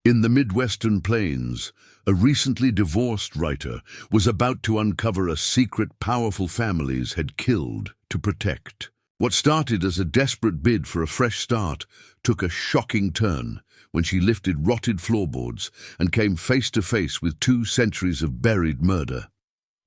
In the Midwestern plains, a recently divorced writer was about to uncover a secret powerful families had killed to protect. What started as a desperate bid for a fresh start took a shocking turn when she lifted rotted floorboards and came face to face with 2 centuries of buried murder.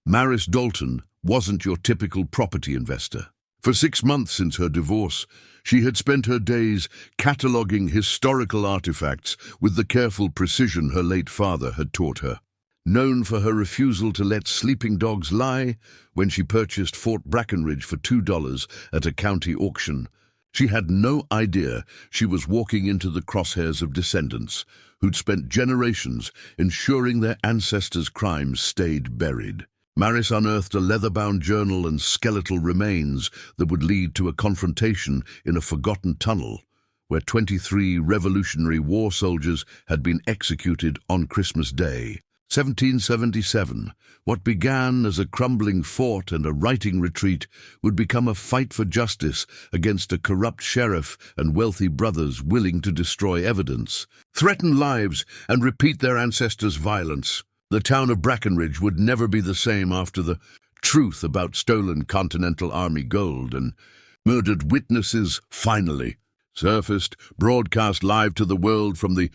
Maris Dalton wasn't your typical property investor. For 6 months since her divorce, she had spent her days cataloguing historical artifacts with the careful precision her late father had taught her. Known for her refusal to let sleeping dogs lie, when she purchased Fort Brackenridge for $2 at a county auction, she had no idea she was walking into the crosshairs of descendants who'd spent generations ensuring their ancestors' crimes stayed buried. Maris unearthed a leather-bound journal and skeletal remains that would lead to a confrontation in a forgotten tunnel where 23 Revolutionary War soldiers had been executed on Christmas Day. 1777, what began as a crumbling fort and a writing retreat would become a fight for justice against a corrupt sheriff and wealthy brothers willing to destroy evidence, threaten lives, and repeat their ancestors' violence. The town of Brackenridge would never be the same after the truth about stolen Continental Army gold and murdered witnesses finally surfaced, broadcast live to the world from the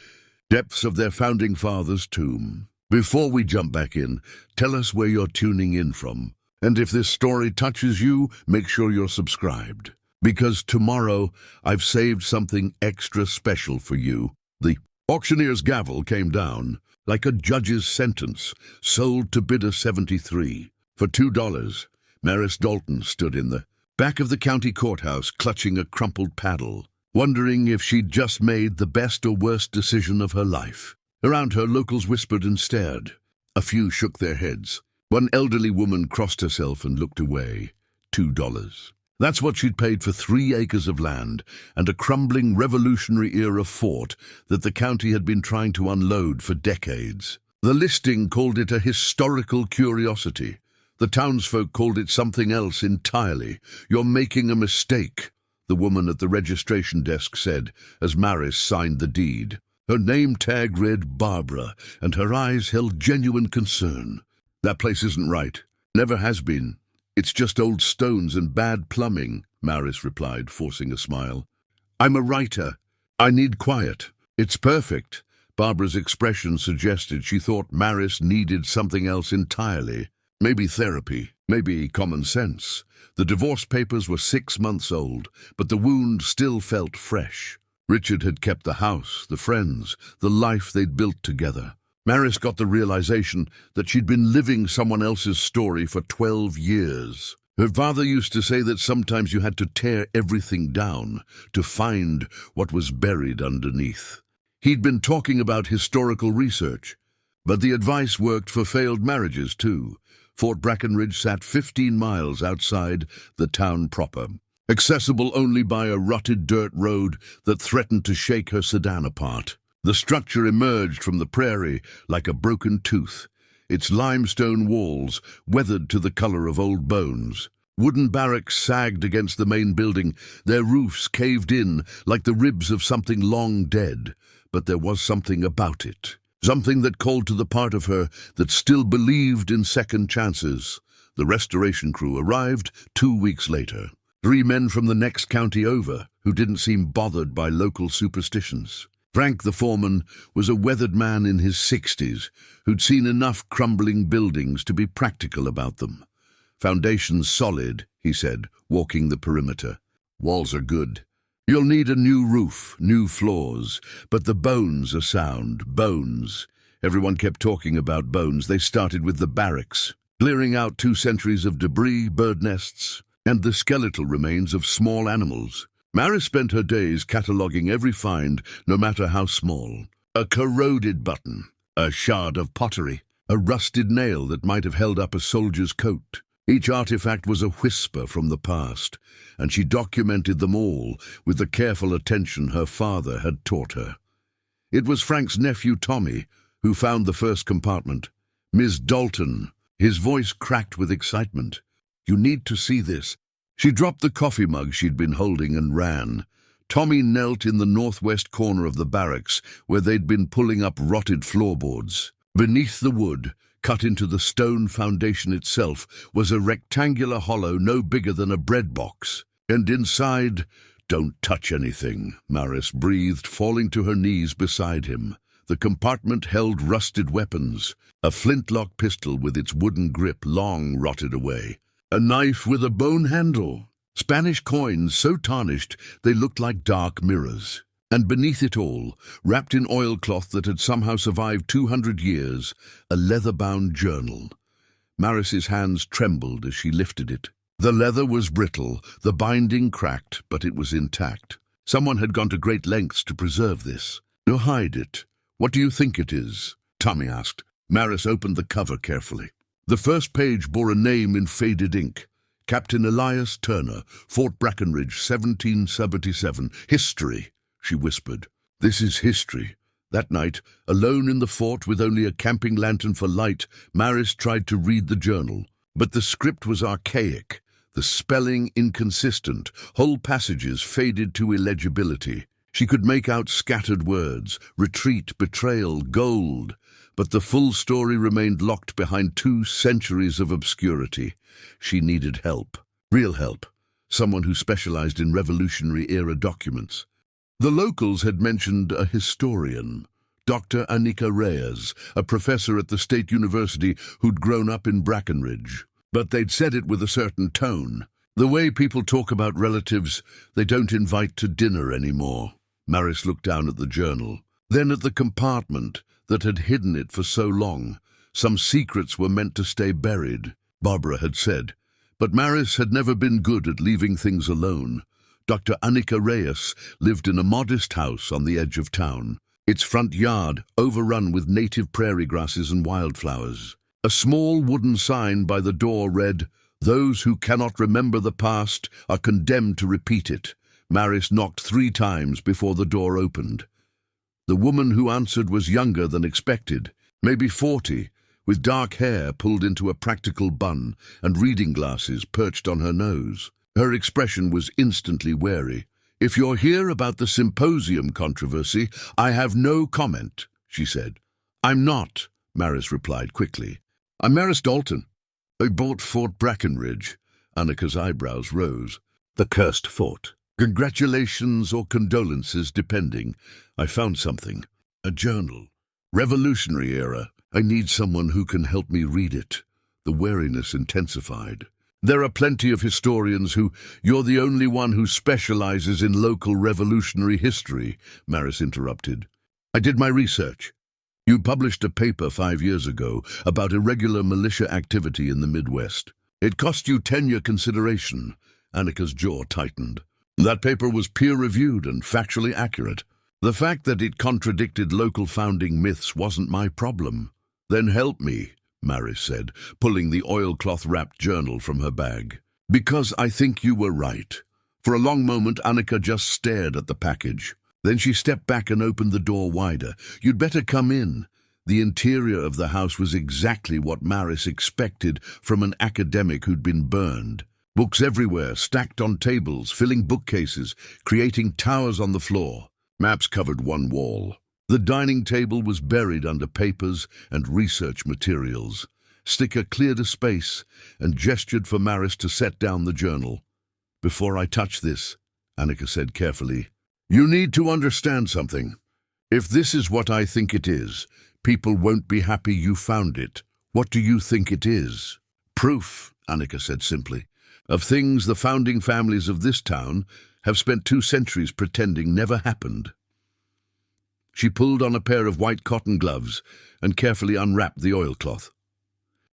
depths of their founding father's tomb. Before we jump back in, tell us where you're tuning in from. And if this story touches you, make sure you're subscribed. Because tomorrow, I've saved something extra special for you. The auctioneer's gavel came down like a judge's sentence, sold to bidder 73. For $2, Maris Dalton stood in the back of the county courthouse clutching a crumpled paddle, wondering if she'd just made the best or worst decision of her life. Around her, locals whispered and stared. A few shook their heads. One elderly woman crossed herself and looked away. $2. That's what she'd paid for 3 acres of land and a crumbling Revolutionary-era fort that the county had been trying to unload for decades. The listing called it a historical curiosity. The townsfolk called it something else entirely. "You're making a mistake," the woman at the registration desk said as Maris signed the deed. Her name tag read Barbara, and her eyes held genuine concern. "That place isn't right. Never has been. It's just old stones and bad plumbing," Maris replied, forcing a smile. "I'm a writer. I need quiet." "It's perfect." Barbara's expression suggested she thought Maris needed something else entirely. Maybe therapy, maybe common sense. The divorce papers were 6 months old, but the wound still felt fresh. Richard had kept the house, the friends, the life they'd built together. Maris got the realization that she'd been living someone else's story for 12 years. Her father used to say that sometimes you had to tear everything down to find what was buried underneath. He'd been talking about historical research, but the advice worked for failed marriages too. Fort Brackenridge sat 15 miles outside the town proper, accessible only by a rutted dirt road that threatened to shake her sedan apart. The structure emerged from the prairie like a broken tooth, its limestone walls weathered to the color of old bones. Wooden barracks sagged against the main building, their roofs caved in like the ribs of something long dead. But there was something about it, something that called to the part of her that still believed in second chances. The restoration crew arrived 2 weeks later. 3 men from the next county over who didn't seem bothered by local superstitions. Frank, the foreman, was a weathered man in his 60s who'd seen enough crumbling buildings to be practical about them. "Foundation's solid," he said, walking the perimeter. "Walls are good. You'll need a new roof, new floors, but the bones are sound, bones." Everyone kept talking about bones. They started with the barracks, clearing out 2 centuries of debris, bird nests, and the skeletal remains of small animals. Maris spent her days cataloguing every find, no matter how small. A corroded button, a shard of pottery, a rusted nail that might have held up a soldier's coat. Each artifact was a whisper from the past, and she documented them all with the careful attention her father had taught her. It was Frank's nephew Tommy who found the first compartment. "Miss Dalton." His voice cracked with excitement. "You need to see this." She dropped the coffee mug she'd been holding and ran. Tommy knelt in the northwest corner of the barracks where they'd been pulling up rotted floorboards. Beneath the wood, cut into the stone foundation itself, was a rectangular hollow no bigger than a bread box. And inside, "Don't touch anything," Maris breathed, falling to her knees beside him. The compartment held rusted weapons, a flintlock pistol with its wooden grip long rotted away, a knife with a bone handle, Spanish coins so tarnished they looked like dark mirrors. And beneath it all, wrapped in oilcloth that had somehow survived 200 years, a leather-bound journal. Maris's hands trembled as she lifted it. The leather was brittle, the binding cracked, but it was intact. Someone had gone to great lengths to preserve this. "No, hide it. What do you think it is?" Tommy asked. Maris opened the cover carefully. The first page bore a name in faded ink. Captain Elias Turner, Fort Brackenridge, 1777. History, she whispered. "This is history." That night, alone in the fort with only a camping lantern for light, Maris tried to read the journal. But the script was archaic, the spelling inconsistent, whole passages faded to illegibility. She could make out scattered words, retreat, betrayal, gold, but the full story remained locked behind 2 centuries of obscurity. She needed help, real help, someone who specialized in Revolutionary-era documents. The locals had mentioned a historian, Dr. Anika Reyes, a professor at the State University who'd grown up in Brackenridge. But they'd said it with a certain tone. The way people talk about relatives they don't invite to dinner anymore. Maris looked down at the journal, then at the compartment that had hidden it for so long. Some secrets were meant to stay buried, Barbara had said. But Maris had never been good at leaving things alone. Dr. Anika Reyes lived in a modest house on the edge of town, its front yard overrun with native prairie grasses and wildflowers. A small wooden sign by the door read, "Those who cannot remember the past are condemned to repeat it." Maris knocked 3 times before the door opened. The woman who answered was younger than expected, maybe 40, with dark hair pulled into a practical bun and reading glasses perched on her nose. Her expression was instantly wary. "If you're here about the symposium controversy, I have no comment," she said. "I'm not," Maris replied quickly. "I'm Maris Dalton. I bought Fort Brackenridge." Annika's eyebrows rose. "The cursed fort. Congratulations or condolences, depending. I found something. A journal. Revolutionary era. I need someone who can help me read it." The wariness intensified. "There are plenty of historians who—" "You're the only one who specializes in local revolutionary history," Maris interrupted. "I did my research. You published a paper 5 years ago about irregular militia activity in the Midwest. It cost you tenure consideration." Annika's jaw tightened. "That paper was peer-reviewed and factually accurate. The fact that it contradicted local founding myths wasn't my problem." "Then help me," Maris said, pulling the oilcloth-wrapped journal from her bag. "Because I think you were right." For a long moment, Annika just stared at the package. Then she stepped back and opened the door wider. "You'd better come in." The interior of the house was exactly what Maris expected from an academic who'd been burned. Books everywhere, stacked on tables, filling bookcases, creating towers on the floor. Maps covered one wall. The dining table was buried under papers and research materials. Sticker cleared a space and gestured for Maris to set down the journal. "Before I touch this," Annika said carefully, "you need to understand something. If this is what I think it is, people won't be happy you found it. What do you think it is?" "Proof," Annika said simply, "of things the founding families of this town have spent 2 centuries pretending never happened." She pulled on a pair of white cotton gloves and carefully unwrapped the oilcloth.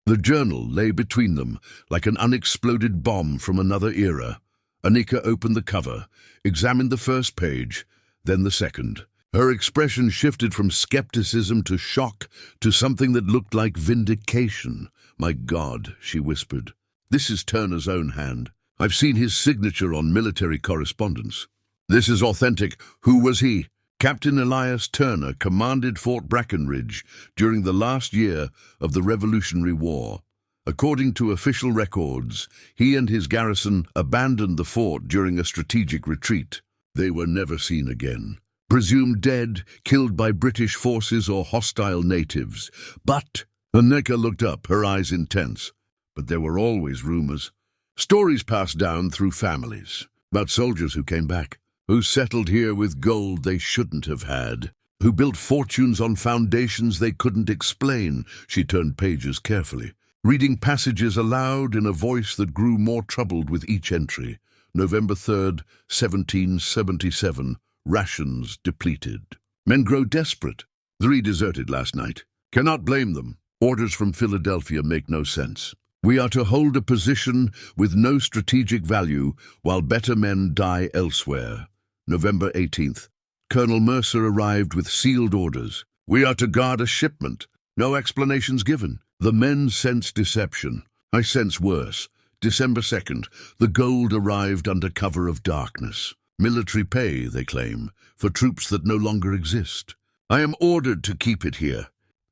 The journal lay between them like an unexploded bomb from another era. Annika opened the cover, examined the first page, then the second. Her expression shifted from skepticism to shock to something that looked like vindication. "My God," she whispered. "This is Turner's own hand. I've seen his signature on military correspondence. This is authentic. Who was he?" "Captain Elias Turner commanded Fort Brackenridge during the last year of the Revolutionary War. According to official records, he and his garrison abandoned the fort during a strategic retreat. They were never seen again. Presumed dead, killed by British forces or hostile natives. But Annika looked up, her eyes intense. But there were always rumors. Stories passed down through families about soldiers who came back, who settled here with gold they shouldn't have had, who built fortunes on foundations they couldn't explain. She turned pages carefully, reading passages aloud in a voice that grew more troubled with each entry. November 3rd, 1777. Rations depleted. Men grow desperate. 3 deserted last night. Cannot blame them. Orders from Philadelphia make no sense. We are to hold a position with no strategic value while better men die elsewhere. November 18th. Colonel Mercer arrived with sealed orders. We are to guard a shipment. No explanations given. The men sense deception. I sense worse. December 2nd. The gold arrived under cover of darkness. Military pay, they claim, for troops that no longer exist. I am ordered to keep it here,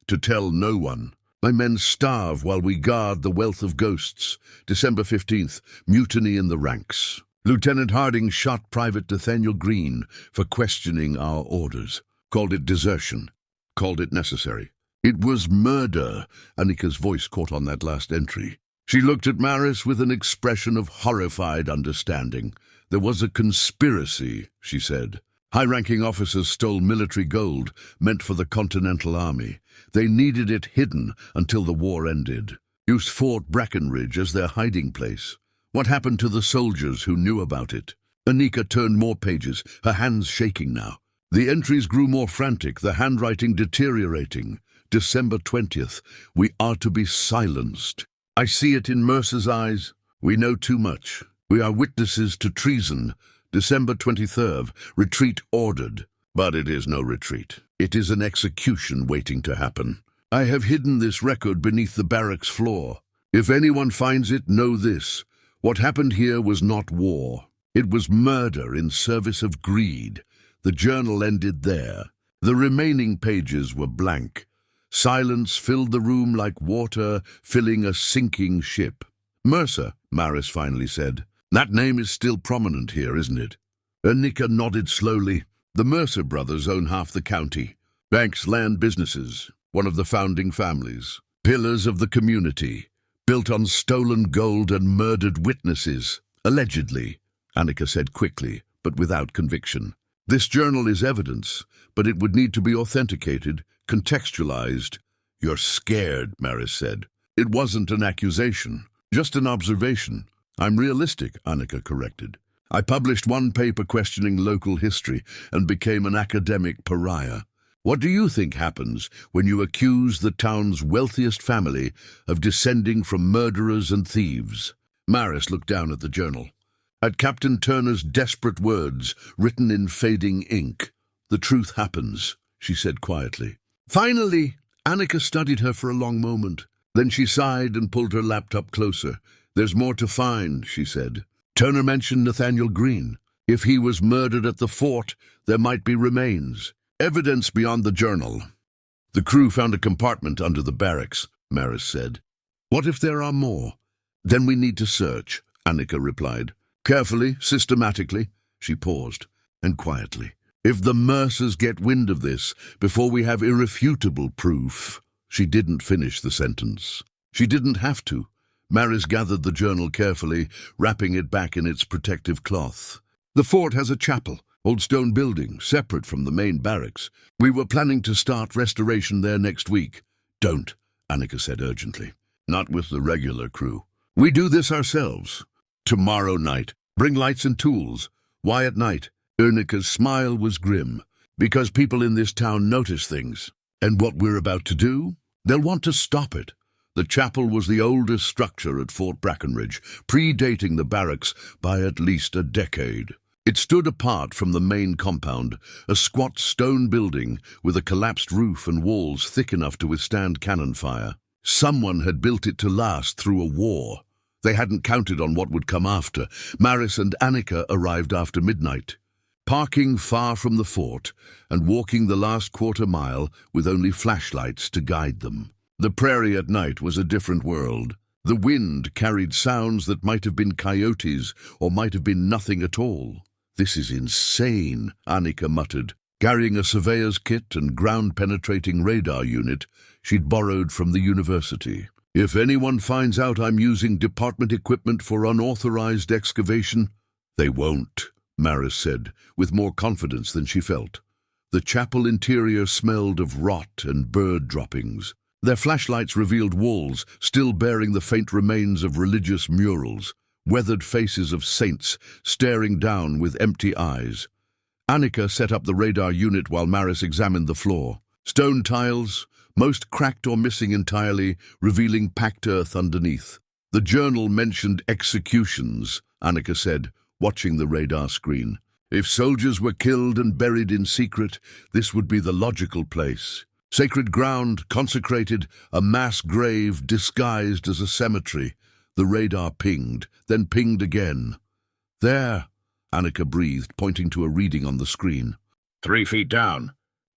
to tell no one. My men starve while we guard the wealth of ghosts. December 15th, mutiny in the ranks. Lieutenant Harding shot Private Nathaniel Green for questioning our orders. Called it desertion. Called it necessary. It was murder. Annika's voice caught on that last entry. She looked at Maris with an expression of horrified understanding. There was a conspiracy, she said. High-ranking officers stole military gold meant for the Continental Army. They needed it hidden until the war ended. Used Fort Brackenridge as their hiding place. What happened to the soldiers who knew about it? Annika turned more pages, her hands shaking now. The entries grew more frantic, the handwriting deteriorating. December 20th. We are to be silenced. I see it in Mercer's eyes. We know too much. We are witnesses to treason. December 23rd. Retreat ordered. But it is no retreat. It is an execution waiting to happen. I have hidden this record beneath the barracks floor. If anyone finds it, know this. What happened here was not war. It was murder in service of greed. The journal ended there. The remaining pages were blank. Silence filled the room like water filling a sinking ship. Mercer, Maris finally said. That name is still prominent here, isn't it? Annika nodded slowly. The Mercer brothers own half the county. Banks, land, businesses. One of the founding families. Pillars of the community. Built on stolen gold and murdered witnesses. Allegedly, Annika said quickly, but without conviction. This journal is evidence, but it would need to be authenticated, contextualized. You're scared, Maris said. It wasn't an accusation, just an observation. I'm realistic, Annika corrected. I published one paper questioning local history and became an academic pariah. What do you think happens when you accuse the town's wealthiest family of descending from murderers and thieves? Maris looked down at the journal. At Captain Turner's desperate words, written in fading ink. The truth happens, she said quietly. Finally, Annika studied her for a long moment. Then she sighed and pulled her laptop closer. There's more to find, she said. Turner mentioned Nathaniel Green. If he was murdered at the fort, there might be remains. Evidence beyond the journal. The crew found a compartment under the barracks, Maris said. What if there are more? Then we need to search, Annika replied. Carefully, systematically. She paused, and quietly. If the Mercers get wind of this before we have irrefutable proof. She didn't finish the sentence. She didn't have to. Maris gathered the journal carefully, wrapping it back in its protective cloth. The fort has a chapel, old stone building, separate from the main barracks. We were planning to start restoration there next week. Don't, Annika said urgently. Not with the regular crew. We do this ourselves. Tomorrow night. Bring lights and tools. Why at night? Annika's smile was grim. Because people in this town notice things. And what we're about to do? They'll want to stop it. The chapel was the oldest structure at Fort Brackenridge, predating the barracks by at least a decade. It stood apart from the main compound, a squat stone building with a collapsed roof and walls thick enough to withstand cannon fire. Someone had built it to last through a war. They hadn't counted on what would come after. Maris and Annika arrived after midnight. Parking far from the fort and walking the last quarter mile with only flashlights to guide them. The prairie at night was a different world. The wind carried sounds that might have been coyotes or might have been nothing at all. "This is insane," Annika muttered, carrying a surveyor's kit and ground-penetrating radar unit she'd borrowed from the university. "If anyone finds out I'm using department equipment for unauthorized excavation—" "They won't," Maris said, with more confidence than she felt. The chapel interior smelled of rot and bird droppings. Their flashlights revealed walls still bearing the faint remains of religious murals, weathered faces of saints staring down with empty eyes. Annika set up the radar unit while Maris examined the floor. Stone tiles, most cracked or missing entirely, revealing packed earth underneath. "The journal mentioned executions," Annika said, watching the radar screen. "If soldiers were killed and buried in secret, this would be the logical place. Sacred ground, consecrated, a mass grave disguised as a cemetery." The radar pinged, then pinged again. "There," Annika breathed, pointing to a reading on the screen. 3 feet down.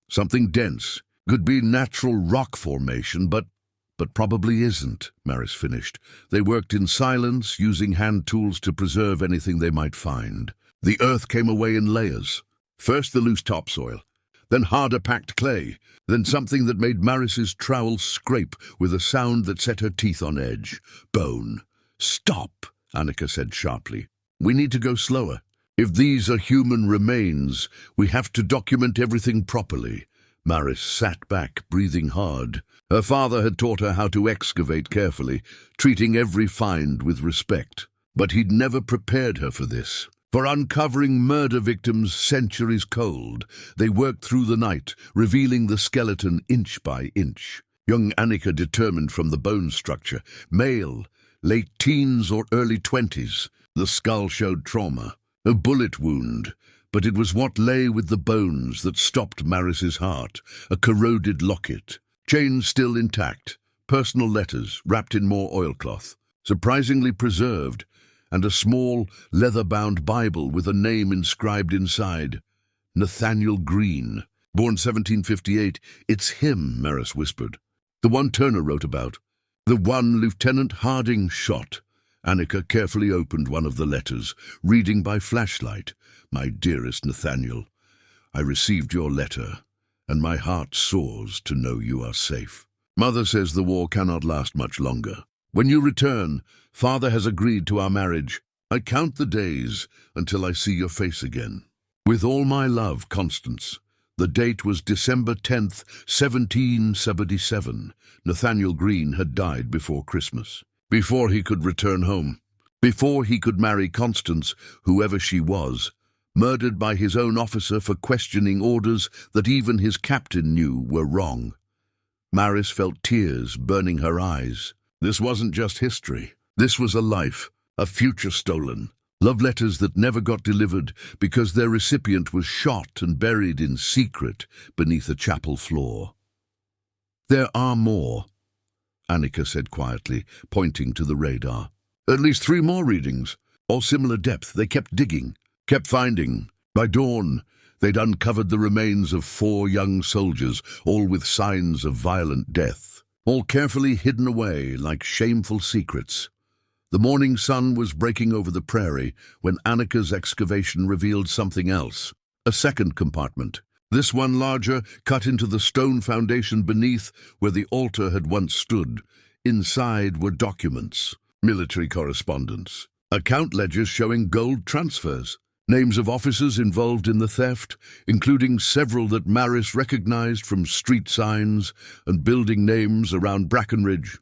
"Something dense. Could be natural rock formation, but probably isn't," Maris finished. They worked in silence, using hand tools to preserve anything they might find. The earth came away in layers. First the loose topsoil, then harder packed clay, then something that made Maris's trowel scrape with a sound that set her teeth on edge. "Bone." "Stop," Annika said sharply. "We need to go slower. If these are human remains, we have to document everything properly." Maris sat back, breathing hard. Her father had taught her how to excavate carefully, treating every find with respect. But he'd never prepared her for this. For uncovering murder victims centuries cold, they worked through the night, revealing the skeleton inch by inch. Young Annika determined from the bone structure. Male, late teens or early 20s. The skull showed trauma, a bullet wound, but it was what lay with the bones that stopped Maris's heart. A corroded locket, chains still intact, personal letters wrapped in more oilcloth, surprisingly preserved, and a small, leather-bound Bible with a name inscribed inside. Nathaniel Green, born 1758. "It's him," Maris whispered. "The one Turner wrote about. The one Lieutenant Harding shot." Annika carefully opened one of the letters, reading by flashlight. "My dearest Nathaniel, I received your letter, and my heart soars to know you are safe. Mother says the war cannot last much longer. When you return, Father has agreed to our marriage. I count the days until I see your face again. With all my love, Constance." The date was December 10th, 1777. Nathaniel Green had died before Christmas. Before he could return home. Before he could marry Constance, whoever she was. Murdered by his own officer for questioning orders that even his captain knew were wrong. Maris felt tears burning her eyes. This wasn't just history. This was a life, a future stolen. Love letters that never got delivered because their recipient was shot and buried in secret beneath a chapel floor. "There are more," Annika said quietly, pointing to the radar. "At least 3 more readings, all similar depth. They kept digging, kept finding. By dawn, they'd uncovered the remains of 4 young soldiers, all with signs of violent death, all carefully hidden away like shameful secrets. The morning sun was breaking over the prairie when Annika's excavation revealed something else. A second compartment. This one larger, cut into the stone foundation beneath where the altar had once stood. Inside were documents, military correspondence, account ledgers showing gold transfers, names of officers involved in the theft, including several that Maris recognized from street signs and building names around Brackenridge.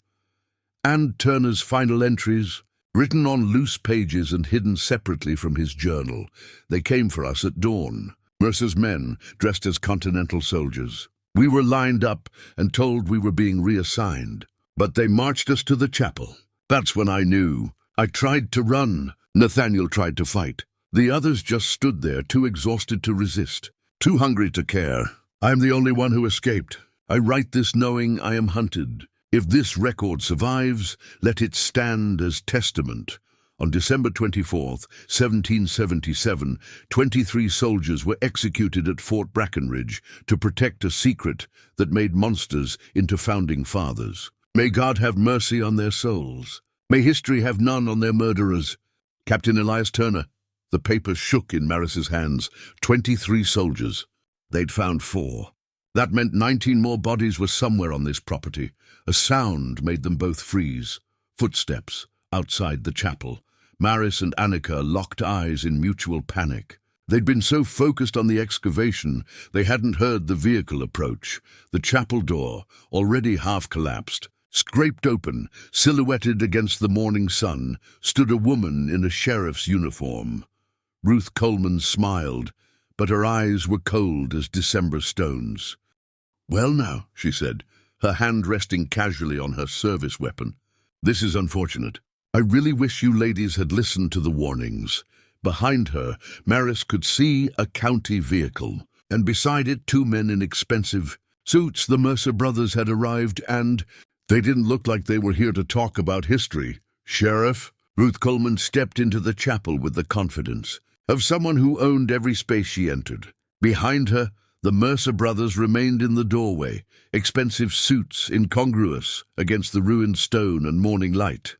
And Turner's final entries, written on loose pages and hidden separately from his journal. They came for us at dawn. Mercer's men, dressed as Continental soldiers. We were lined up and told we were being reassigned. But they marched us to the chapel. That's when I knew. I tried to run. Nathaniel tried to fight. The others just stood there, too exhausted to resist, too hungry to care. I am the only one who escaped. I write this knowing I am hunted. If this record survives, let it stand as testament. On December 24th, 1777, 23 soldiers were executed at Fort Brackenridge to protect a secret that made monsters into founding fathers. May God have mercy on their souls. May history have none on their murderers. Captain Elias Turner, The paper shook in Maris's hands. 23 soldiers. They'd found 4. That meant 19 more bodies were somewhere on this property. A sound made them both freeze. Footsteps outside the chapel. Maris and Annika locked eyes in mutual panic. They'd been so focused on the excavation, they hadn't heard the vehicle approach. The chapel door, already half collapsed, scraped open, silhouetted against the morning sun, stood a woman in a sheriff's uniform. Ruth Coleman smiled, but her eyes were cold as December stones. "Well now," she said, her hand resting casually on her service weapon. "This is unfortunate. I really wish you ladies had listened to the warnings." Behind her, Maris could see a county vehicle, and beside it 2 men in expensive suits. The Mercer brothers had arrived, and they didn't look like they were here to talk about history. "Sheriff?" Ruth Coleman stepped into the chapel with the confidence of someone who owned every space she entered. Behind her, the Mercer brothers remained in the doorway, expensive suits incongruous against the ruined stone and morning light.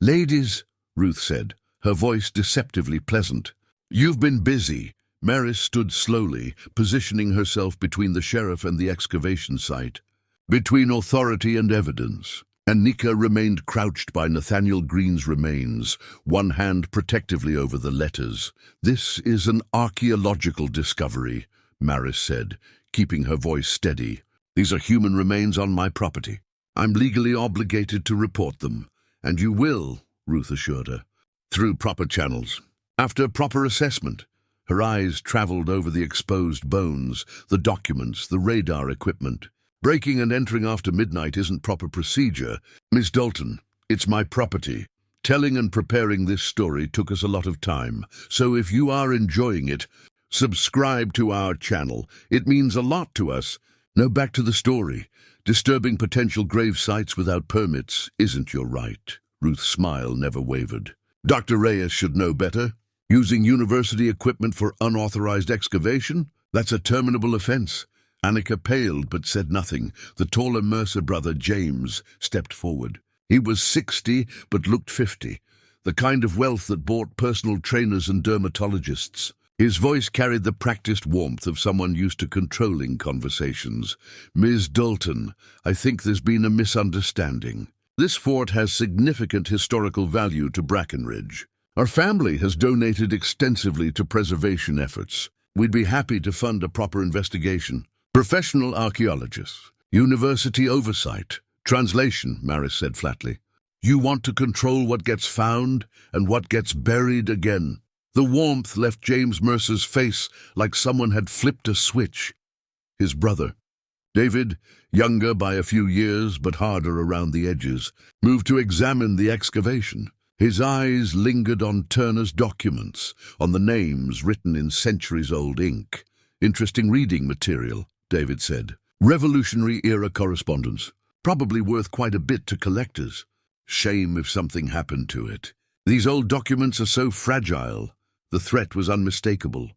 "Ladies," Ruth said, her voice deceptively pleasant. "You've been busy." Maris stood slowly, positioning herself between the sheriff and the excavation site, between authority and evidence. Annika remained crouched by Nathaniel Green's remains, one hand protectively over the letters. "This is an archaeological discovery," Maris said, keeping her voice steady. "These are human remains on my property. I'm legally obligated to report them. And you will," Ruth assured her, "through proper channels. After proper assessment." Her eyes traveled over the exposed bones, the documents, the radar equipment. "Breaking and entering after midnight isn't proper procedure. Miss Dalton, it's my property. Telling and preparing this story took us a lot of time, so if you are enjoying it, subscribe to our channel. It means a lot to us. Now back to the story. Disturbing potential grave sites without permits isn't your right." Ruth's smile never wavered. "Dr. Reyes should know better. Using university equipment for unauthorized excavation? That's a terminable offense." Annika paled but said nothing. The taller Mercer brother, James, stepped forward. He was 60 but looked 50, the kind of wealth that bought personal trainers and dermatologists. His voice carried the practiced warmth of someone used to controlling conversations. "Ms. Dalton, I think there's been a misunderstanding. This fort has significant historical value to Brackenridge. Our family has donated extensively to preservation efforts. We'd be happy to fund a proper investigation. Professional archaeologists, university oversight, translation," Maris said flatly. "You want to control what gets found and what gets buried again." The warmth left James Mercer's face like someone had flipped a switch. His brother, David, younger by a few years but harder around the edges, moved to examine the excavation. His eyes lingered on Turner's documents, on the names written in centuries-old ink. "Interesting reading material," David said. "Revolutionary-era correspondence. Probably worth quite a bit to collectors. Shame if something happened to it. These old documents are so fragile." The threat was unmistakable.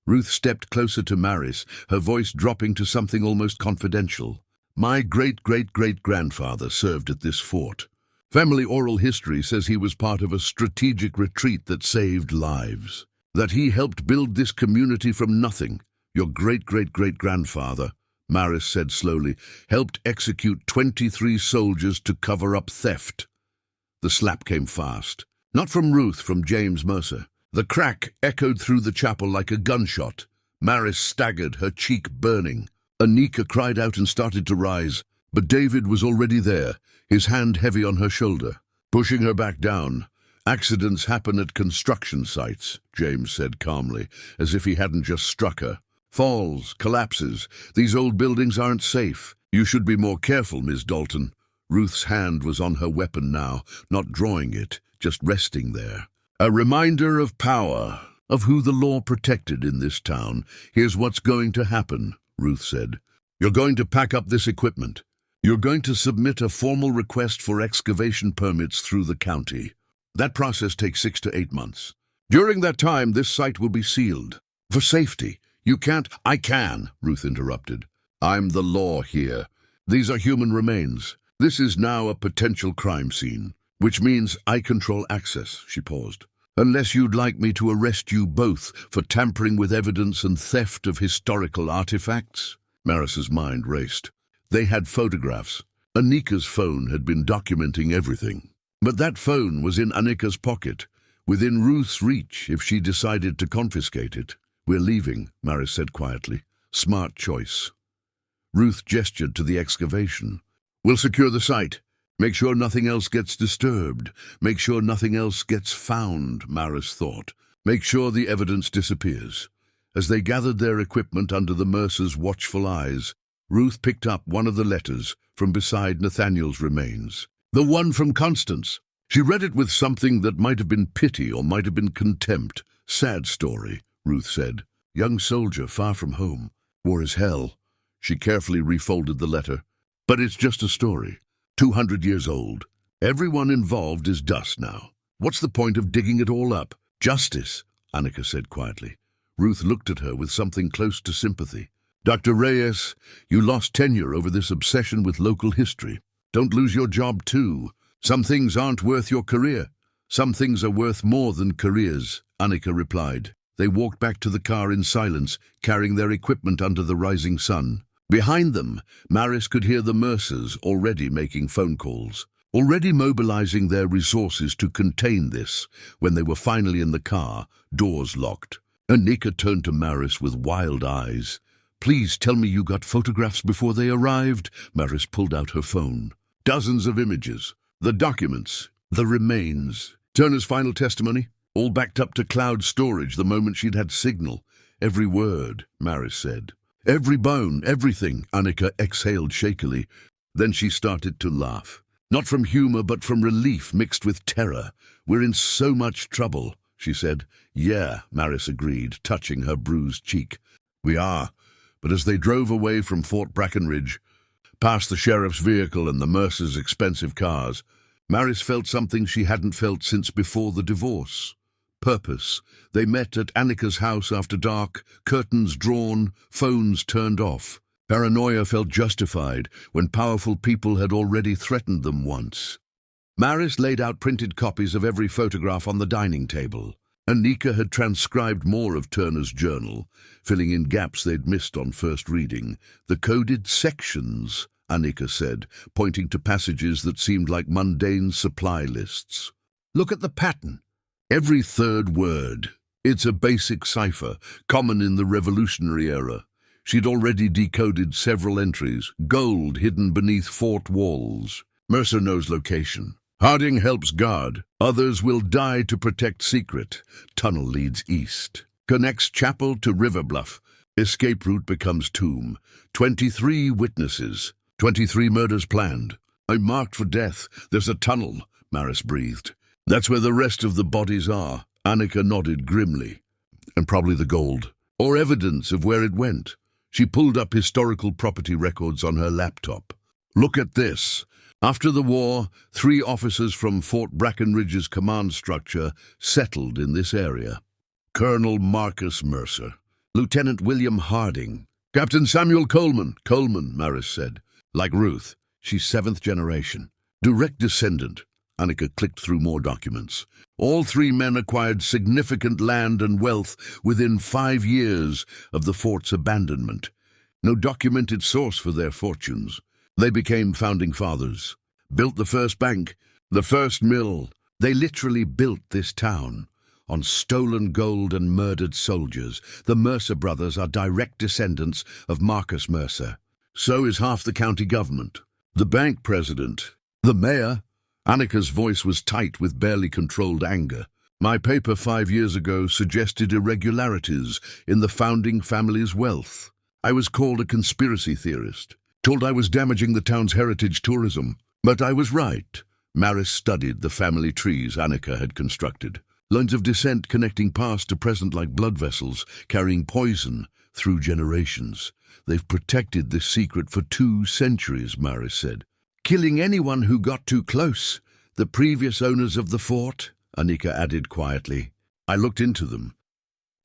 Ruth stepped closer to Maris, her voice dropping to something almost confidential. "My great-great-great-grandfather served at this fort. Family oral history says he was part of a strategic retreat that saved lives. That he helped build this community from nothing. Your great-great-great-grandfather," Maris said slowly, "helped execute 23 soldiers to cover up theft." The slap came fast. Not from Ruth, from James Mercer. The crack echoed through the chapel like a gunshot. Maris staggered, her cheek burning. Annika cried out and started to rise, but David was already there, his hand heavy on her shoulder, pushing her back down. "Accidents happen at construction sites," James said calmly, as if he hadn't just struck her. "Falls, collapses. These old buildings aren't safe. You should be more careful, Ms. Dalton." Ruth's hand was on her weapon now, not drawing it, just resting there. "A reminder of power, of who the law protected in this town. Here's what's going to happen," Ruth said. "You're going to pack up this equipment. You're going to submit a formal request for excavation permits through the county. That process takes 6 to 8 months. During that time, this site will be sealed. For safety. You can't—" "I can," Ruth interrupted. "I'm the law here. These are human remains. This is now a potential crime scene, which means I control access." She paused. Unless you'd like me to arrest you both for tampering with evidence and theft of historical artifacts? Maris's mind raced. They had photographs. Anika's phone had been documenting everything. But that phone was in Anika's pocket, within Ruth's reach if she decided to confiscate it. "We're leaving," Maris said quietly. "Smart choice." Ruth gestured to the excavation. "We'll secure the site. Make sure nothing else gets disturbed. Make sure nothing else gets found," Maris thought. "Make sure the evidence disappears." As they gathered their equipment under the Mercer's watchful eyes, Ruth picked up one of the letters from beside Nathaniel's remains. The one from Constance. She read it with something that might have been pity or might have been contempt. "Sad story," Ruth said. "Young soldier, far from home. War is hell." She carefully refolded the letter. "But it's just a story. 200 years old. Everyone involved is dust now. What's the point of digging it all up?" "Justice," Anika said quietly. Ruth looked at her with something close to sympathy. "Dr. Reyes, you lost tenure over this obsession with local history. Don't lose your job too. Some things aren't worth your career. Some things are worth more than careers," Anika replied. They walked back to the car in silence, carrying their equipment under the rising sun. Behind them, Maris could hear the Mercers already making phone calls, already mobilizing their resources to contain this. When they were finally in the car, doors locked. Anika turned to Maris with wild eyes. "Please tell me you got photographs before they arrived." Maris pulled out her phone. Dozens of images. The documents. The remains. Turner's final testimony. All backed up to cloud storage the moment she'd had signal. "Every word," Maris said. "Every bone, everything," Anika exhaled shakily. Then she started to laugh. Not from humor, but from relief mixed with terror. "We're in so much trouble," she said. "Yeah," Maris agreed, touching her bruised cheek. "We are." But as they drove away from Fort Brackenridge, past the sheriff's vehicle and the Mercer's expensive cars, Maris felt something she hadn't felt since before the divorce. Purpose. They met at Anika's house after dark, curtains drawn, phones turned off. Paranoia felt justified when powerful people had already threatened them once. Maris laid out printed copies of every photograph on the dining table. Anika had transcribed more of Turner's journal, filling in gaps they'd missed on first reading. "The coded sections," Anika said, pointing to passages that seemed like mundane supply lists. "Look at the pattern. Every third word. It's a basic cipher, common in the Revolutionary era." She'd already decoded several entries. "Gold hidden beneath fort walls. Mercer knows location. Harding helps guard. Others will die to protect secret. Tunnel leads east. Connects chapel to river bluff. Escape route becomes tomb. 23 witnesses. 23 murders planned. I'm marked for death. There's a tunnel," Maris breathed. "That's where the rest of the bodies are." Anika nodded grimly. "And probably the gold. Or evidence of where it went." She pulled up historical property records on her laptop. "Look at this. After the war, 3 officers from Fort Brackenridge's command structure settled in this area. Colonel Marcus Mercer, Lieutenant William Harding, Captain Samuel Coleman." "Coleman," Maris said. "Like Ruth. She's 7th generation. Direct descendant." Anika clicked through more documents. "All 3 men acquired significant land and wealth within 5 years of the fort's abandonment. No documented source for their fortunes. They became founding fathers. Built the first bank, the first mill. They literally built this town on stolen gold and murdered soldiers. The Mercer brothers are direct descendants of Marcus Mercer. So is half the county government. The bank president. The mayor." Anika's voice was tight with barely controlled anger. "My paper 5 years ago suggested irregularities in the founding family's wealth. I was called a conspiracy theorist. Told I was damaging the town's heritage tourism. But I was right." Maris studied the family trees Anika had constructed. Lines of descent connecting past to present like blood vessels, carrying poison through generations. "They've protected this secret for 2 centuries, Maris said. Killing anyone who got too close. The previous owners of the fort," Anika added quietly. "I looked into them.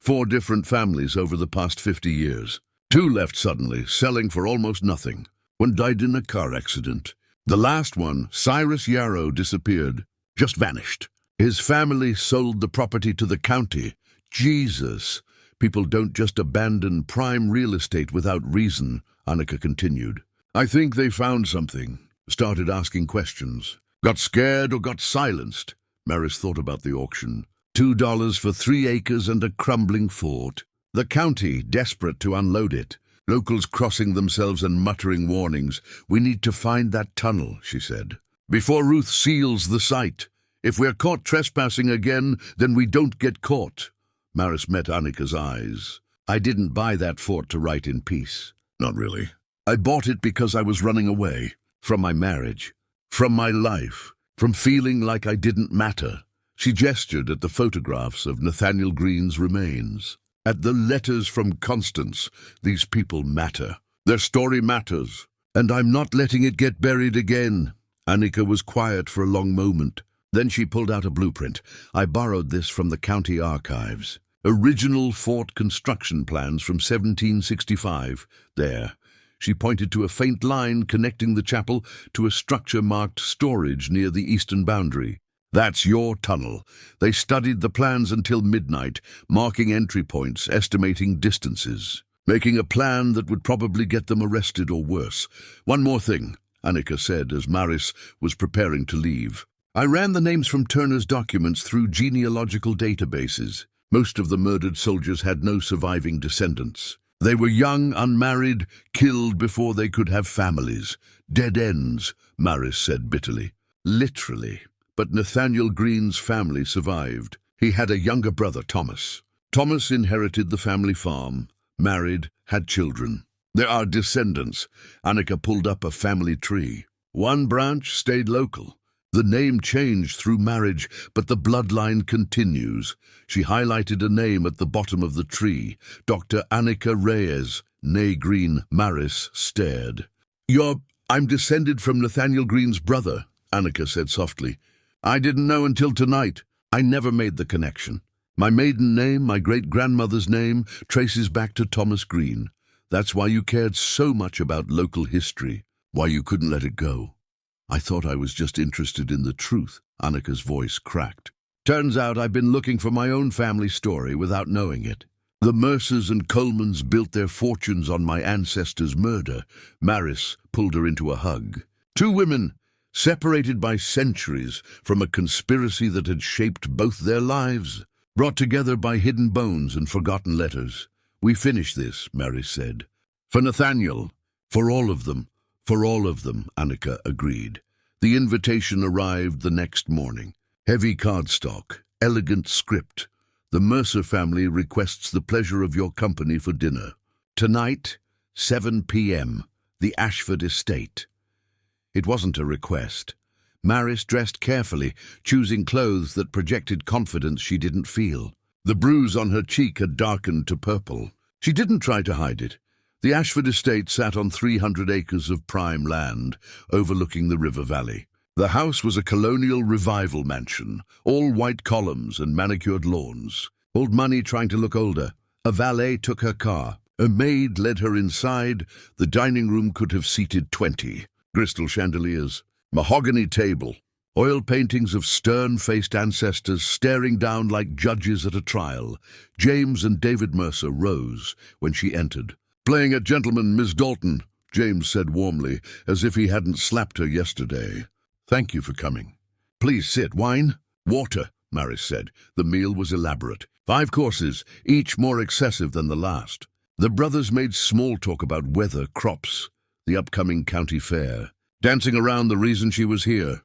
4 different families over the past 50 years. 2 left suddenly, selling for almost nothing. 1 died in a car accident. The last one, Cyrus Yarrow, disappeared. Just vanished. His family sold the property to the county. Jesus! People don't just abandon prime real estate without reason, Annika continued. I think they found something, started asking questions. Got scared or got silenced? Maris thought about the auction. $2 for 3 acres and a crumbling fort. The county, desperate to unload it. Locals crossing themselves and muttering warnings. We need to find that tunnel, she said, before Ruth seals the site. If we're caught trespassing again, then we don't get caught. Maris met Annika's eyes. I didn't buy that fort to write in peace. Not really. I bought it because I was running away. From my marriage. From my life. From feeling like I didn't matter. She gestured at the photographs of Nathaniel Green's remains. At the letters from Constance. These people matter. Their story matters. And I'm not letting it get buried again. Annika was quiet for a long moment. Then she pulled out a blueprint. I borrowed this from the county archives. Original fort construction plans from 1765. There. She pointed to a faint line connecting the chapel to a structure marked storage near the eastern boundary. That's your tunnel. They studied the plans until midnight, marking entry points, estimating distances, making a plan that would probably get them arrested or worse. One more thing, Annika said as Maris was preparing to leave. I ran the names from Turner's documents through genealogical databases. Most of the murdered soldiers had no surviving descendants. They were young, unmarried, killed before they could have families. Dead ends, Maris said bitterly. Literally. But Nathaniel Green's family survived. He had a younger brother, Thomas. Thomas inherited the family farm, married, had children. There are descendants. Annika pulled up a family tree. One branch stayed local. The name changed through marriage, but the bloodline continues. She highlighted a name at the bottom of the tree. Dr. Annika Reyes, née Green. Maris stared. I'm descended from Nathaniel Green's brother, Annika said softly. I didn't know until tonight. I never made the connection. My maiden name, my great-grandmother's name, traces back to Thomas Green. That's why you cared so much about local history, why you couldn't let it go. I thought I was just interested in the truth, Annika's voice cracked. Turns out I've been looking for my own family story without knowing it. The Mercers and Colemans built their fortunes on my ancestors' murder. Maris pulled her into a hug. 2 women, separated by centuries from a conspiracy that had shaped both their lives, brought together by hidden bones and forgotten letters. We finish this, Maris said. For Nathaniel, for all of them, Annika agreed. The invitation arrived the next morning. Heavy cardstock, elegant script. The Mercer family requests the pleasure of your company for dinner. Tonight, 7 p.m., the Ashford estate. It wasn't a request. Maris dressed carefully, choosing clothes that projected confidence she didn't feel. The bruise on her cheek had darkened to purple. She didn't try to hide it. The Ashford estate sat on 300 acres of prime land, overlooking the river valley. The house was a colonial revival mansion, all white columns and manicured lawns. Old money trying to look older. A valet took her car. A maid led her inside. The dining room could have seated 20. Crystal chandeliers, mahogany table, oil paintings of stern-faced ancestors staring down like judges at a trial. James and David Mercer rose when she entered. Playing at gentleman, Miss Dalton, James said warmly, as if he hadn't slapped her yesterday. Thank you for coming. Please sit. Wine? Water, Maris said. The meal was elaborate. 5 courses, each more excessive than the last. The brothers made small talk about weather, crops, the upcoming county fair, dancing around the reason she was here.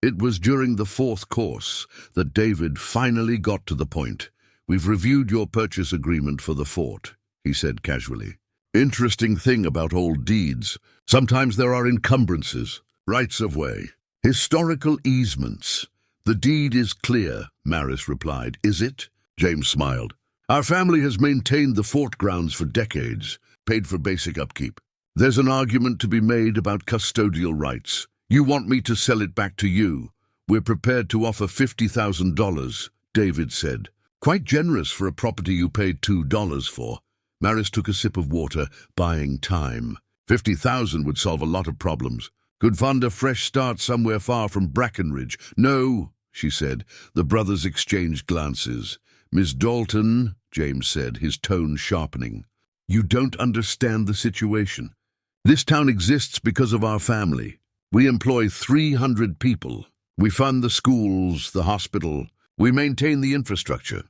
It was during the 4th course that David finally got to the point. We've reviewed your purchase agreement for the fort, he said casually. Interesting thing about old deeds. Sometimes there are encumbrances, rights of way, historical easements. The deed is clear, Maris replied. Is it? James smiled. Our family has maintained the fort grounds for decades, paid for basic upkeep. There's an argument to be made about custodial rights. You want me to sell it back to you. We're prepared to offer $50,000, David said. Quite generous for a property you paid $2 for. Maris took a sip of water, buying time. $50,000 would solve a lot of problems. Could fund a fresh start somewhere far from Brackenridge. No, she said. The brothers exchanged glances. Miss Dalton, James said, his tone sharpening. You don't understand the situation. This town exists because of our family. We employ 300 people. We fund the schools, the hospital. We maintain the infrastructure.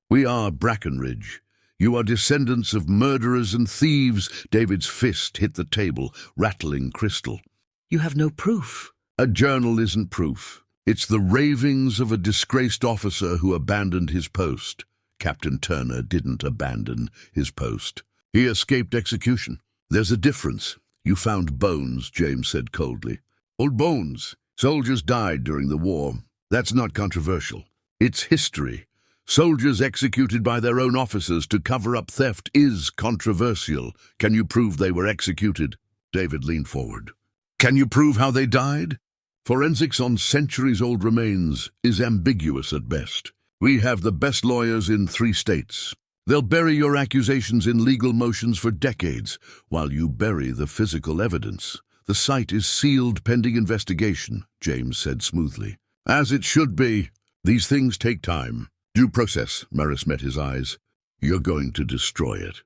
We are Brackenridge. You are descendants of murderers and thieves. David's fist hit the table, rattling crystal. You have no proof. A journal isn't proof. It's the ravings of a disgraced officer who abandoned his post. Captain Turner didn't abandon his post. He escaped execution. There's a difference. You found bones, James said coldly. Old bones. Soldiers died during the war. That's not controversial. It's history. Soldiers executed by their own officers to cover up theft is controversial. Can you prove they were executed? David leaned forward. Can you prove how they died? Forensics on centuries-old remains is ambiguous at best. We have the best lawyers in 3 states. They'll bury your accusations in legal motions for decades, while you bury the physical evidence. The site is sealed pending investigation, James said smoothly. As it should be. These things take time. Due process, Maris met his eyes. You're going to destroy it.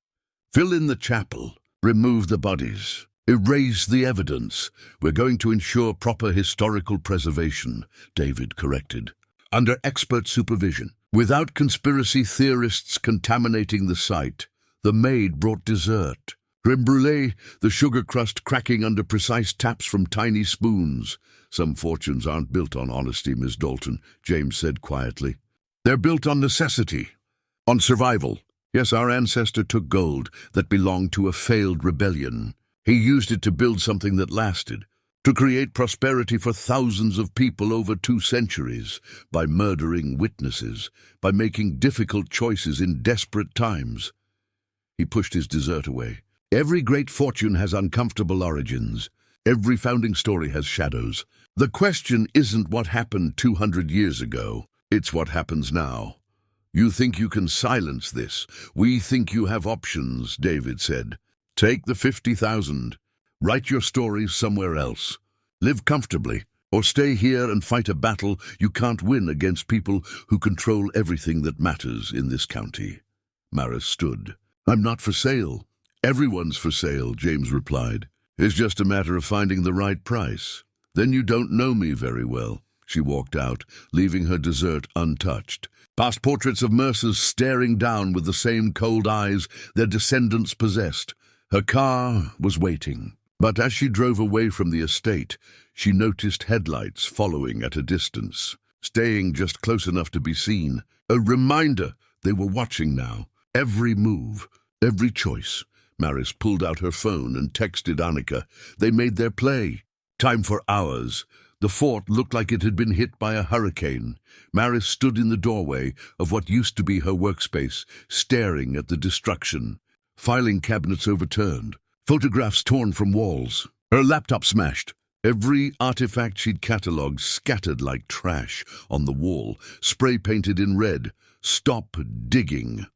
Fill in the chapel. Remove the bodies. Erase the evidence. We're going to ensure proper historical preservation, David corrected. Under expert supervision. Without conspiracy theorists contaminating the site. The maid brought dessert. Creme brulee, the sugar crust cracking under precise taps from tiny spoons. Some fortunes aren't built on honesty, Miss Dalton, James said quietly. They're built on necessity, on survival. Yes, our ancestor took gold that belonged to a failed rebellion. He used it to build something that lasted, to create prosperity for thousands of people over 2 centuries, by murdering witnesses, by making difficult choices in desperate times. He pushed his dessert away. Every great fortune has uncomfortable origins. Every founding story has shadows. The question isn't what happened 200 years ago. It's what happens now. You think you can silence this. We think you have options, David said. Take the 50,000. Write your stories somewhere else. Live comfortably, or stay here and fight a battle you can't win against people who control everything that matters in this county. Maris stood. I'm not for sale. Everyone's for sale, James replied. It's just a matter of finding the right price. Then you don't know me very well. She walked out, leaving her dessert untouched. Past portraits of Mercers staring down with the same cold eyes their descendants possessed. Her car was waiting. But as she drove away from the estate, she noticed headlights following at a distance, staying just close enough to be seen. A reminder they were watching now. Every move, every choice. Maris pulled out her phone and texted Annika. They made their play. Time for hours. The fort looked like it had been hit by a hurricane. Maris stood in the doorway of what used to be her workspace, staring at the destruction. Filing cabinets overturned. Photographs torn from walls. Her laptop smashed. Every artifact she'd catalogued scattered like trash on the wall, spray-painted in red. Stop digging.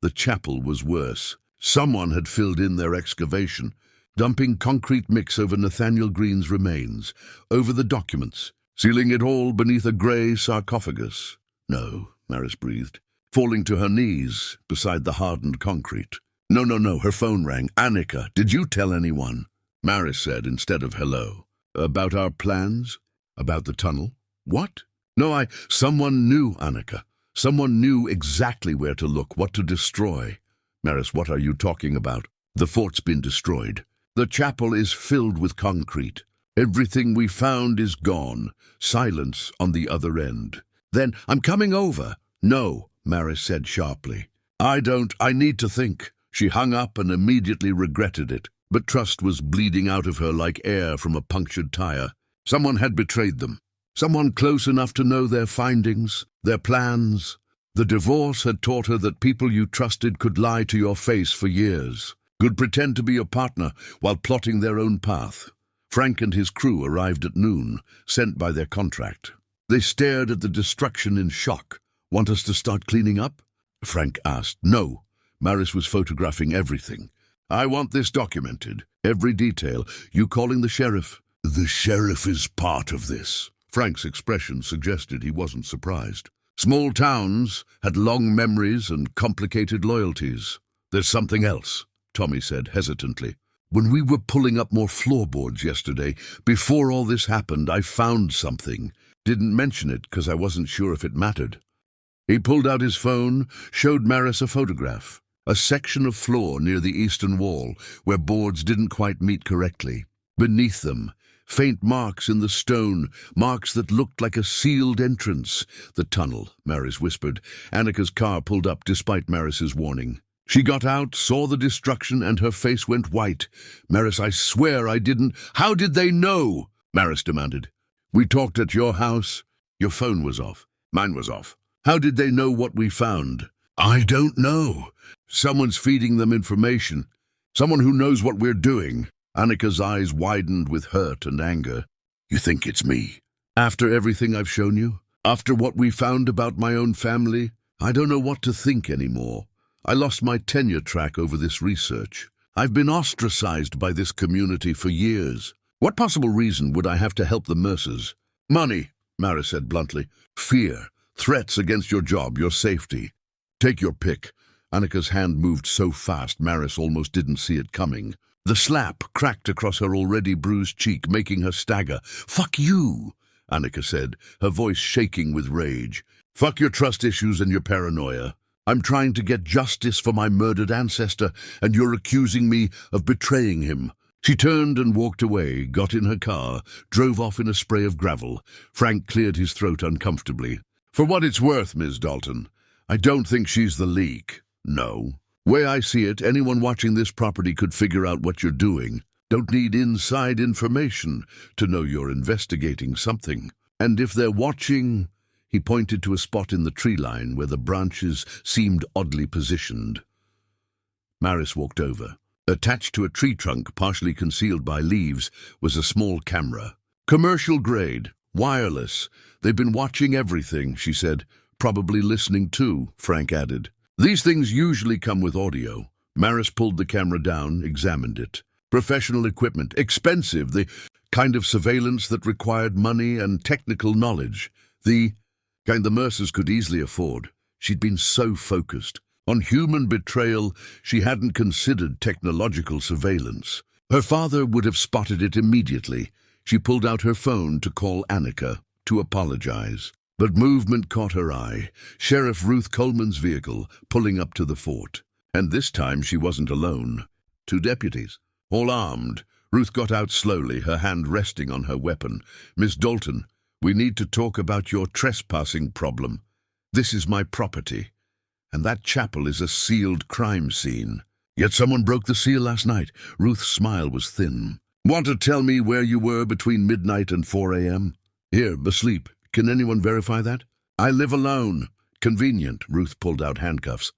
The chapel was worse. Someone had filled in their excavation, dumping concrete mix over Nathaniel Green's remains, over the documents, sealing it all beneath a grey sarcophagus. No, Maris breathed, falling to her knees beside the hardened concrete. No, her phone rang. Annika, did you tell anyone? Maris said instead of hello. About our plans? About the tunnel? What? No, someone knew, Annika. Someone knew exactly where to look, what to destroy. Maris, what are you talking about? The fort's been destroyed. The chapel is filled with concrete. Everything we found is gone. Silence on the other end. Then, I'm coming over. No, Maris said sharply. I need to think. She hung up and immediately regretted it. But trust was bleeding out of her like air from a punctured tire. Someone had betrayed them. Someone close enough to know their findings, their plans. The divorce had taught her that people you trusted could lie to your face for years, could pretend to be your partner while plotting their own path. Frank and his crew arrived at noon, sent by their contract. They stared at the destruction in shock. Want us to start cleaning up? Frank asked. No. Maris was photographing everything. I want this documented. Every detail. You calling the sheriff? The sheriff is part of this, Frank's expression suggested he wasn't surprised. Small towns had long memories and complicated loyalties. There's something else, Tommy said hesitantly. When we were pulling up more floorboards yesterday, before all this happened, I found something. Didn't mention it because I wasn't sure if it mattered. He pulled out his phone, showed Maris a photograph. A section of floor near the eastern wall, where boards didn't quite meet correctly. Beneath them, faint marks in the stone, marks that looked like a sealed entrance. The tunnel, Maris whispered. Annika's car pulled up despite Maris's warning. She got out, saw the destruction, and her face went white. Maris, I swear I didn't. How did they know? Maris demanded. We talked at your house. Your phone was off. Mine was off. How did they know what we found? I don't know. Someone's feeding them information. Someone who knows what we're doing. Annika's eyes widened with hurt and anger. You think it's me? After everything I've shown you? After what we found about my own family? I don't know what to think anymore. I lost my tenure track over this research. I've been ostracized by this community for years. What possible reason would I have to help the Mercers? Money, Maris said bluntly. Fear. Threats against your job, your safety. Take your pick. Annika's hand moved so fast Maris almost didn't see it coming. The slap cracked across her already bruised cheek, making her stagger. Fuck you, Annika said, her voice shaking with rage. Fuck your trust issues and your paranoia. I'm trying to get justice for my murdered ancestor, and you're accusing me of betraying him. She turned and walked away, got in her car, drove off in a spray of gravel. Frank cleared his throat uncomfortably. For what it's worth, Ms. Dalton, I don't think she's the leak. No. Way I see it, anyone watching this property could figure out what you're doing. Don't need inside information to know you're investigating something. And if they're watching... He pointed to a spot in the tree line where the branches seemed oddly positioned. Maris walked over. Attached to a tree trunk, partially concealed by leaves, was a small camera. Commercial grade, wireless. They've been watching everything, she said. Probably listening too, Frank added. These things usually come with audio. Maris pulled the camera down, examined it. Professional equipment, expensive, the kind of surveillance that required money and technical knowledge. The kind the Mercers could easily afford. She'd been so focused. On human betrayal, she hadn't considered technological surveillance. Her father would have spotted it immediately. She pulled out her phone to call Annika, to apologize. But movement caught her eye. Sheriff Ruth Coleman's vehicle, pulling up to the fort. And this time she wasn't alone. 2 deputies, all armed. Ruth got out slowly, her hand resting on her weapon. Miss Dalton, we need to talk about your trespassing problem. This is my property. And that chapel is a sealed crime scene. Yet someone broke the seal last night. Ruth's smile was thin. Want to tell me where you were between midnight and 4 a.m.? Here, asleep. Can anyone verify that? I live alone. Convenient. Ruth pulled out handcuffs.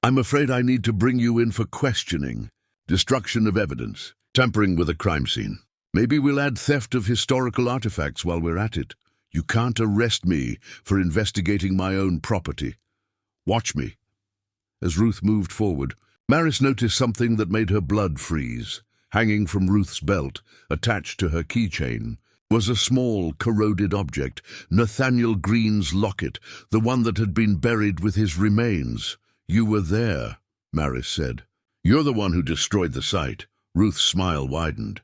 I'm afraid I need to bring you in for questioning. Destruction of evidence. Tampering with a crime scene. Maybe we'll add theft of historical artifacts while we're at it. You can't arrest me for investigating my own property. Watch me. As Ruth moved forward, Maris noticed something that made her blood freeze. Hanging from Ruth's belt, attached to her keychain, was a small, corroded object, Nathaniel Green's locket, the one that had been buried with his remains. You were there, Maris said. You're the one who destroyed the site. Ruth's smile widened.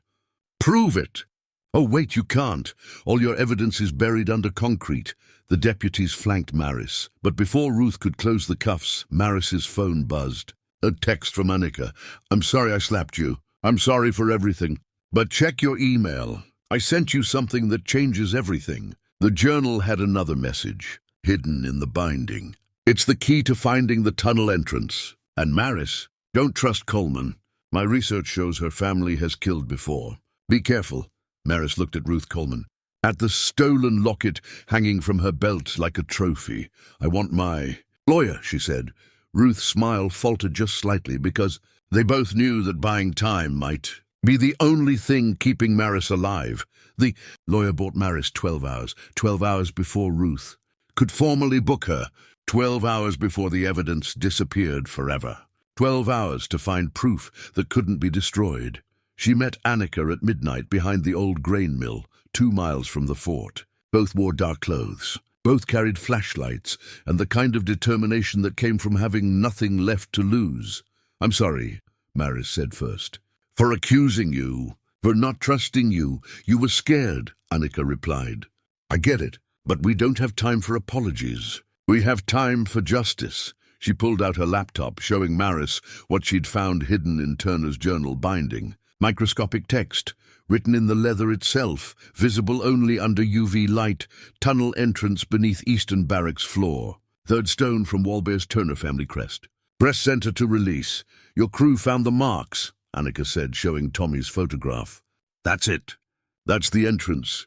Prove it! Oh, wait, you can't. All your evidence is buried under concrete. The deputies flanked Maris, but before Ruth could close the cuffs, Maris's phone buzzed. A text from Annika. I'm sorry I slapped you. I'm sorry for everything. But check your email. I sent you something that changes everything. The journal had another message, hidden in the binding. It's the key to finding the tunnel entrance. And Maris, don't trust Coleman. My research shows her family has killed before. Be careful. Maris looked at Ruth Coleman. At the stolen locket hanging from her belt like a trophy. I want my lawyer, she said. Ruth's smile faltered just slightly because they both knew that buying time might be the only thing keeping Maris alive. The lawyer bought Maris 12 hours before Ruth could formally book her, 12 hours before the evidence disappeared forever. 12 hours to find proof that couldn't be destroyed. She met Annika at midnight behind the old grain mill, 2 miles from the fort. Both wore dark clothes. Both carried flashlights and the kind of determination that came from having nothing left to lose. "I'm sorry," Maris said first, "for accusing you, for not trusting you. You were scared," Annika replied. "I get it, but we don't have time for apologies. We have time for justice." She pulled out her laptop, showing Maris what she'd found hidden in Turner's journal binding. Microscopic text, written in the leather itself, visible only under UV light, tunnel entrance beneath Eastern Barracks floor. Third stone from Walbear's Turner family crest. "Press center to release. Your crew found the marks," Annika said, showing Tommy's photograph. "That's it. That's the entrance."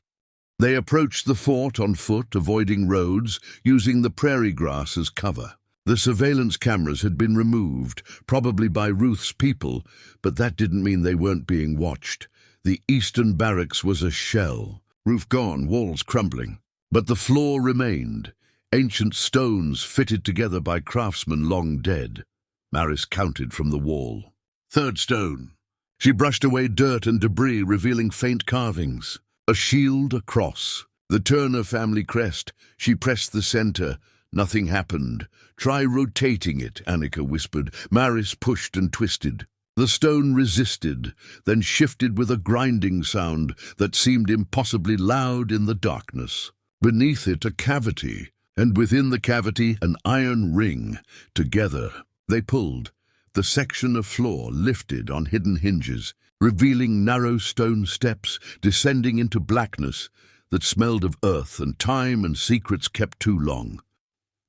They approached the fort on foot, avoiding roads, using the prairie grass as cover. The surveillance cameras had been removed, probably by Ruth's people, but that didn't mean they weren't being watched. The Eastern Barracks was a shell. Roof gone, walls crumbling. But the floor remained, ancient stones fitted together by craftsmen long dead. Maris counted from the wall. Third stone. She brushed away dirt and debris, revealing faint carvings. A shield, a cross. The Turner family crest. She pressed the center. Nothing happened. "Try rotating it," Annika whispered. Maris pushed and twisted. The stone resisted, then shifted with a grinding sound that seemed impossibly loud in the darkness. Beneath it, a cavity, and within the cavity, an iron ring. Together, they pulled. The section of floor lifted on hidden hinges, revealing narrow stone steps descending into blackness that smelled of earth and time and secrets kept too long.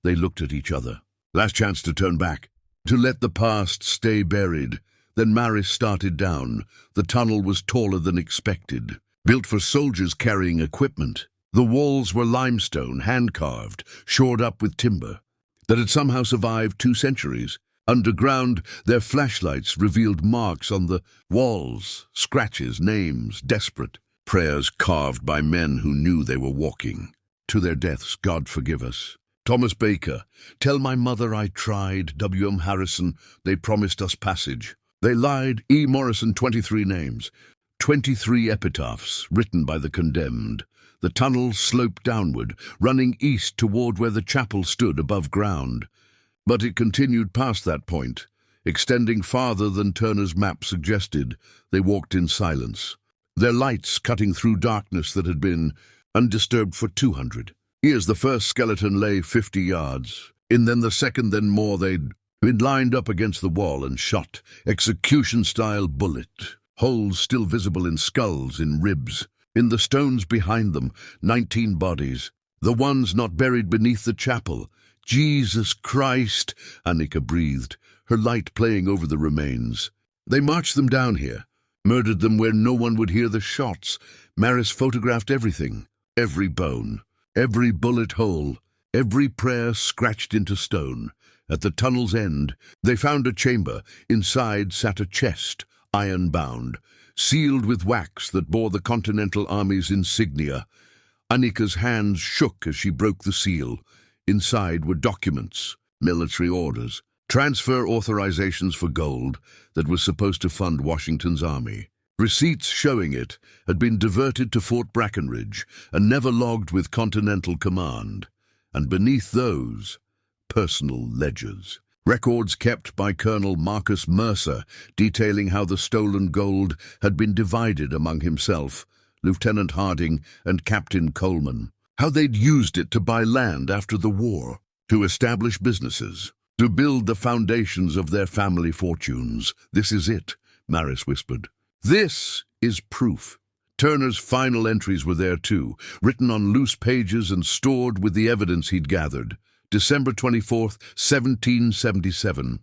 They looked at each other. Last chance to turn back, to let the past stay buried. Then Maris started down. The tunnel was taller than expected, built for soldiers carrying equipment. The walls were limestone, hand-carved, shored up with timber, that had somehow survived 2 centuries. Underground, their flashlights revealed marks on the walls, scratches, names, desperate prayers carved by men who knew they were walking to their deaths. "God forgive us." Thomas Baker, "Tell my mother I tried." W.M. Harrison, "They promised us passage." They lied. E. Morrison, 23 names. 23 epitaphs written by the condemned. The tunnel sloped downward, running east toward where the chapel stood above ground. But it continued past that point, extending farther than Turner's map suggested. They walked in silence, their lights cutting through darkness that had been undisturbed for 200 years. The first skeleton lay 50 yards. And then the second, then more. They'd been lined up against the wall and shot, execution-style bullet. Holes still visible in skulls, in ribs. In the stones behind them, 19 bodies. The ones not buried beneath the chapel. "Jesus Christ," Annika breathed, her light playing over the remains. They marched them down here, murdered them where no one would hear the shots. Maris photographed everything, every bone, every bullet hole, every prayer scratched into stone. At the tunnel's end, they found a chamber. Inside sat a chest, iron-bound, sealed with wax that bore the Continental Army's insignia. Annika's hands shook as she broke the seal. Inside were documents, military orders, transfer authorizations for gold that was supposed to fund Washington's army. Receipts showing it had been diverted to Fort Brackenridge and never logged with Continental Command. And beneath those, personal ledgers. Records kept by Colonel Marcus Mercer detailing how the stolen gold had been divided among himself, Lieutenant Harding, and Captain Coleman. How they'd used it to buy land after the war, to establish businesses, to build the foundations of their family fortunes. "This is it," Maris whispered. "This is proof." Turner's final entries were there too, written on loose pages and stored with the evidence he'd gathered. December 24th, 1777.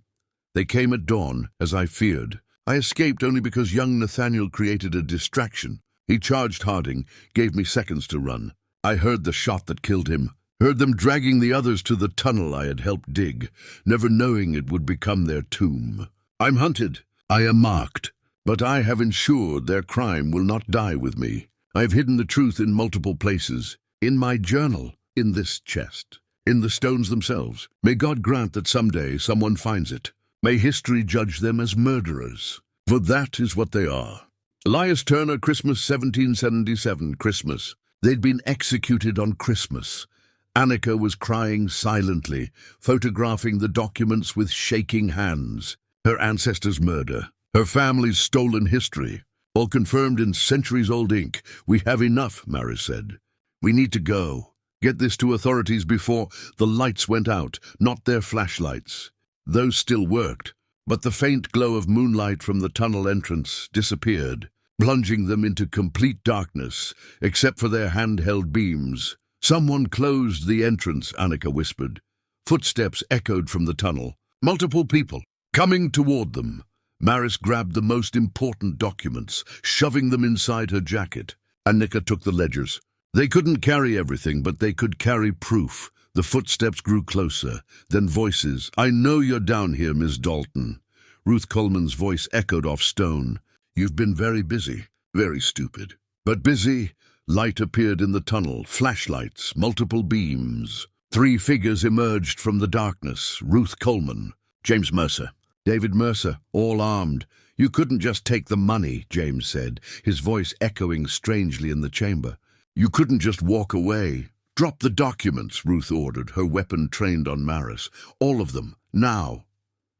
They came at dawn, as I feared. I escaped only because young Nathaniel created a distraction. He charged Harding, gave me seconds to run. I heard the shot that killed him, heard them dragging the others to the tunnel I had helped dig, never knowing it would become their tomb. I'm hunted. I am marked. But I have ensured their crime will not die with me. I have hidden the truth in multiple places. In my journal, in this chest, in the stones themselves. May God grant that someday someone finds it. May history judge them as murderers. For that is what they are. Elias Turner, Christmas 1777, Christmas. They'd been executed on Christmas. Annika was crying silently, photographing the documents with shaking hands. Her ancestors' murder, her family's stolen history, all confirmed in centuries-old ink. "We have enough," Maris said. "We need to go. Get this to authorities before..." The lights went out, not their flashlights. Those still worked, but the faint glow of moonlight from the tunnel entrance disappeared, plunging them into complete darkness, except for their handheld beams. "Someone closed the entrance," Annika whispered. Footsteps echoed from the tunnel. Multiple people, coming toward them. Maris grabbed the most important documents, shoving them inside her jacket. Annika took the ledgers. They couldn't carry everything, but they could carry proof. The footsteps grew closer, then voices. "I know you're down here, Miss Dalton." Ruth Coleman's voice echoed off stone. "You've been very busy, very stupid, but busy." Light appeared in the tunnel, flashlights, multiple beams. 3 figures emerged from the darkness. Ruth Coleman, James Mercer, David Mercer, all armed. "You couldn't just take the money," James said, his voice echoing strangely in the chamber. "You couldn't just walk away." "Drop the documents," Ruth ordered, her weapon trained on Maris. "All of them, now."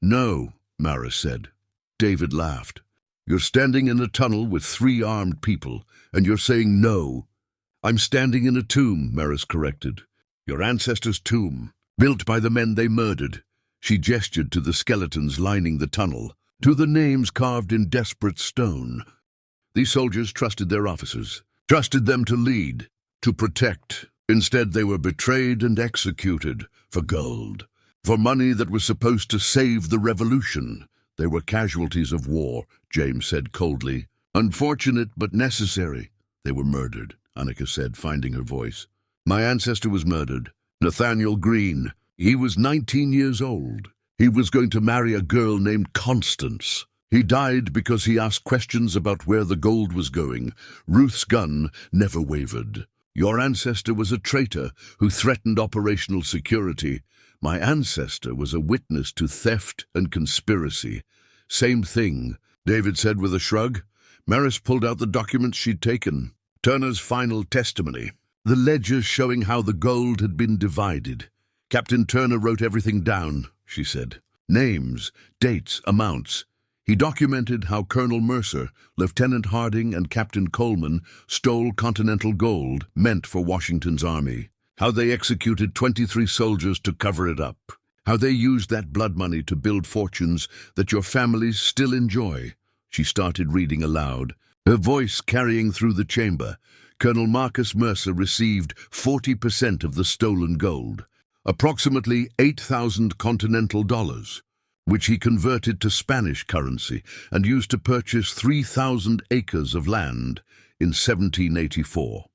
"No," Maris said. David laughed. "You're standing in a tunnel with 3 armed people, and you're saying no." "I'm standing in a tomb," Maris corrected. "Your ancestors' tomb, built by the men they murdered." She gestured to the skeletons lining the tunnel, to the names carved in desperate stone. These soldiers trusted their officers, trusted them to lead, to protect. Instead, they were betrayed and executed for gold, for money that was supposed to save the revolution. "They were casualties of war," James said coldly. "Unfortunate but necessary." "They were murdered," Annika said, finding her voice. "My ancestor was murdered. Nathaniel Green. He was 19 years old. He was going to marry a girl named Constance. He died because he asked questions about where the gold was going. Ruth's gun never wavered. Your ancestor was a traitor who threatened operational security. My ancestor was a witness to theft and conspiracy." "Same thing," David said with a shrug. Maris pulled out the documents she'd taken. Turner's final testimony. The ledgers showing how the gold had been divided. "Captain Turner wrote everything down," she said. "Names, dates, amounts. He documented how Colonel Mercer, Lieutenant Harding, and Captain Coleman stole Continental gold meant for Washington's army. How they executed 23 soldiers to cover it up. How they used that blood money to build fortunes that your families still enjoy." She started reading aloud, her voice carrying through the chamber. "Colonel Marcus Mercer received 40% of the stolen gold, approximately 8,000 Continental dollars, which he converted to Spanish currency and used to purchase 3,000 acres of land in 1784.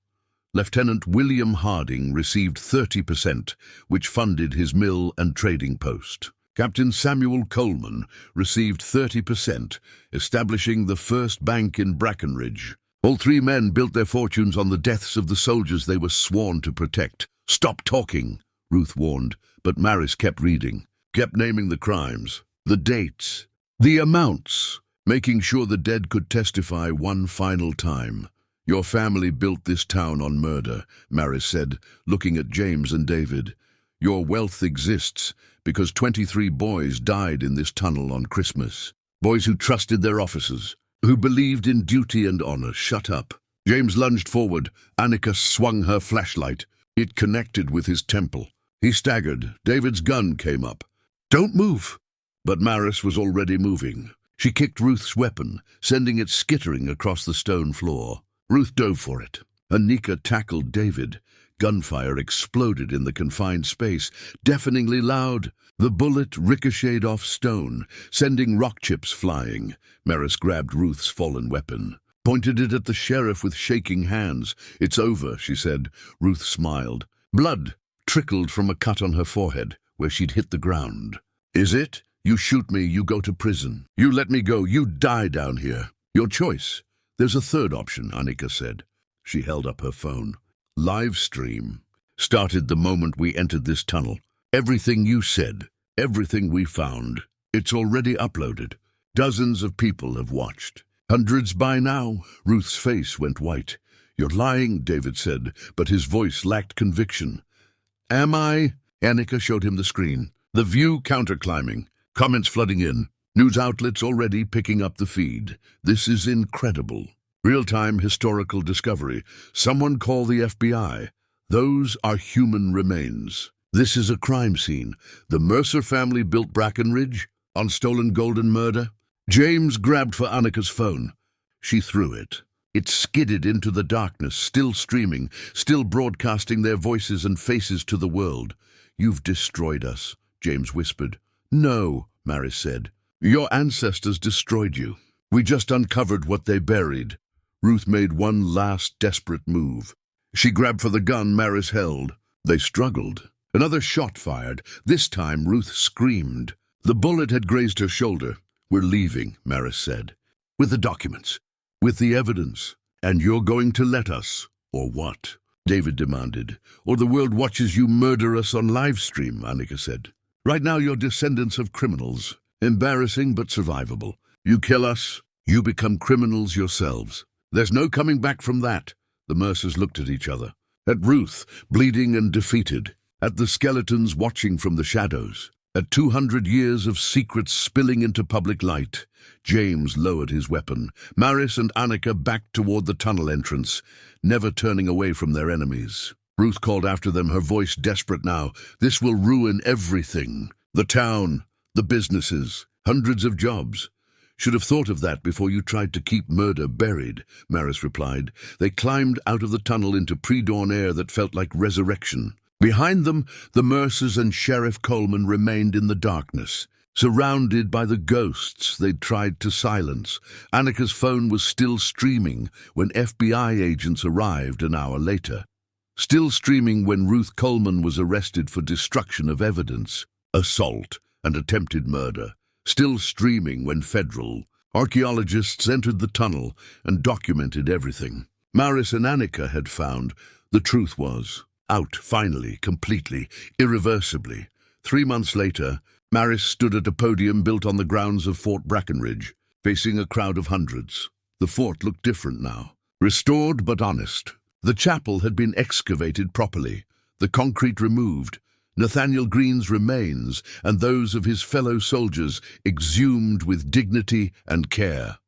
Lieutenant William Harding received 30%, which funded his mill and trading post. Captain Samuel Coleman received 30%, establishing the first bank in Brackenridge. All 3 men built their fortunes on the deaths of the soldiers they were sworn to protect." "Stop talking," Ruth warned, but Maris kept reading, kept naming the crimes, the dates, the amounts, making sure the dead could testify one final time. "Your family built this town on murder," Maris said, looking at James and David. "Your wealth exists because 23 boys died in this tunnel on Christmas. Boys who trusted their officers, who believed in duty and honor." "Shut up." James lunged forward. Annika swung her flashlight. It connected with his temple. He staggered. David's gun came up. "Don't move!" But Maris was already moving. She kicked Ruth's weapon, sending it skittering across the stone floor. Ruth dove for it. Annika tackled David. Gunfire exploded in the confined space, deafeningly loud. The bullet ricocheted off stone, sending rock chips flying. Maris grabbed Ruth's fallen weapon, pointed it at the sheriff with shaking hands. "It's over," she said. Ruth smiled. Blood trickled from a cut on her forehead, where she'd hit the ground. "Is it? You shoot me, you go to prison. You let me go, you die down here. Your choice." "There's a third option," Annika said. She held up her phone. "Live stream. Started the moment we entered this tunnel. Everything you said, everything we found. It's already uploaded. Dozens of people have watched. Hundreds by now." Ruth's face went white. "You're lying," David said, but his voice lacked conviction. "Am I?" Annika showed him the screen. The view counterclimbing. Comments flooding in. News outlets already picking up the feed. "This is incredible. Real-time historical discovery. Someone call the FBI. Those are human remains. This is a crime scene. The Mercer family built Brackenridge on stolen gold and murder." James grabbed for Annika's phone. She threw it. It skidded into the darkness, still streaming, still broadcasting their voices and faces to the world. "You've destroyed us," James whispered. "No," Maris said. "Your ancestors destroyed you. We just uncovered what they buried." Ruth made one last desperate move. She grabbed for the gun Maris held. They struggled. Another shot fired. This time Ruth screamed. The bullet had grazed her shoulder. "We're leaving," Maris said. "With the documents. With the evidence. And you're going to let us, or what?" David demanded. "Or the world watches you murder us on live stream," Annika said. "Right now you're descendants of criminals. Embarrassing but survivable. You kill us, you become criminals yourselves. There's no coming back from that." The Mercers looked at each other. At Ruth, bleeding and defeated. At the skeletons watching from the shadows. At 200 years of secrets spilling into public light. James lowered his weapon. Maris and Annika backed toward the tunnel entrance, never turning away from their enemies. Ruth called after them, her voice desperate now. "This will ruin everything. The town, the businesses, hundreds of jobs." "Should have thought of that before you tried to keep murder buried," Maris replied. They climbed out of the tunnel into pre-dawn air that felt like resurrection. Behind them, the Mercers and Sheriff Coleman remained in the darkness, surrounded by the ghosts they'd tried to silence. Annika's phone was still streaming when FBI agents arrived an hour later. Still streaming when Ruth Coleman was arrested for destruction of evidence, assault, and attempted murder. Still streaming when federal archaeologists entered the tunnel and documented everything. Maris and Annika had found the truth was out, finally, completely, irreversibly. 3 months later, Maris stood at a podium built on the grounds of Fort Brackenridge, facing a crowd of hundreds. The fort looked different now. Restored but honest. The chapel had been excavated properly, the concrete removed. Nathaniel Green's remains and those of his fellow soldiers exhumed with dignity and care.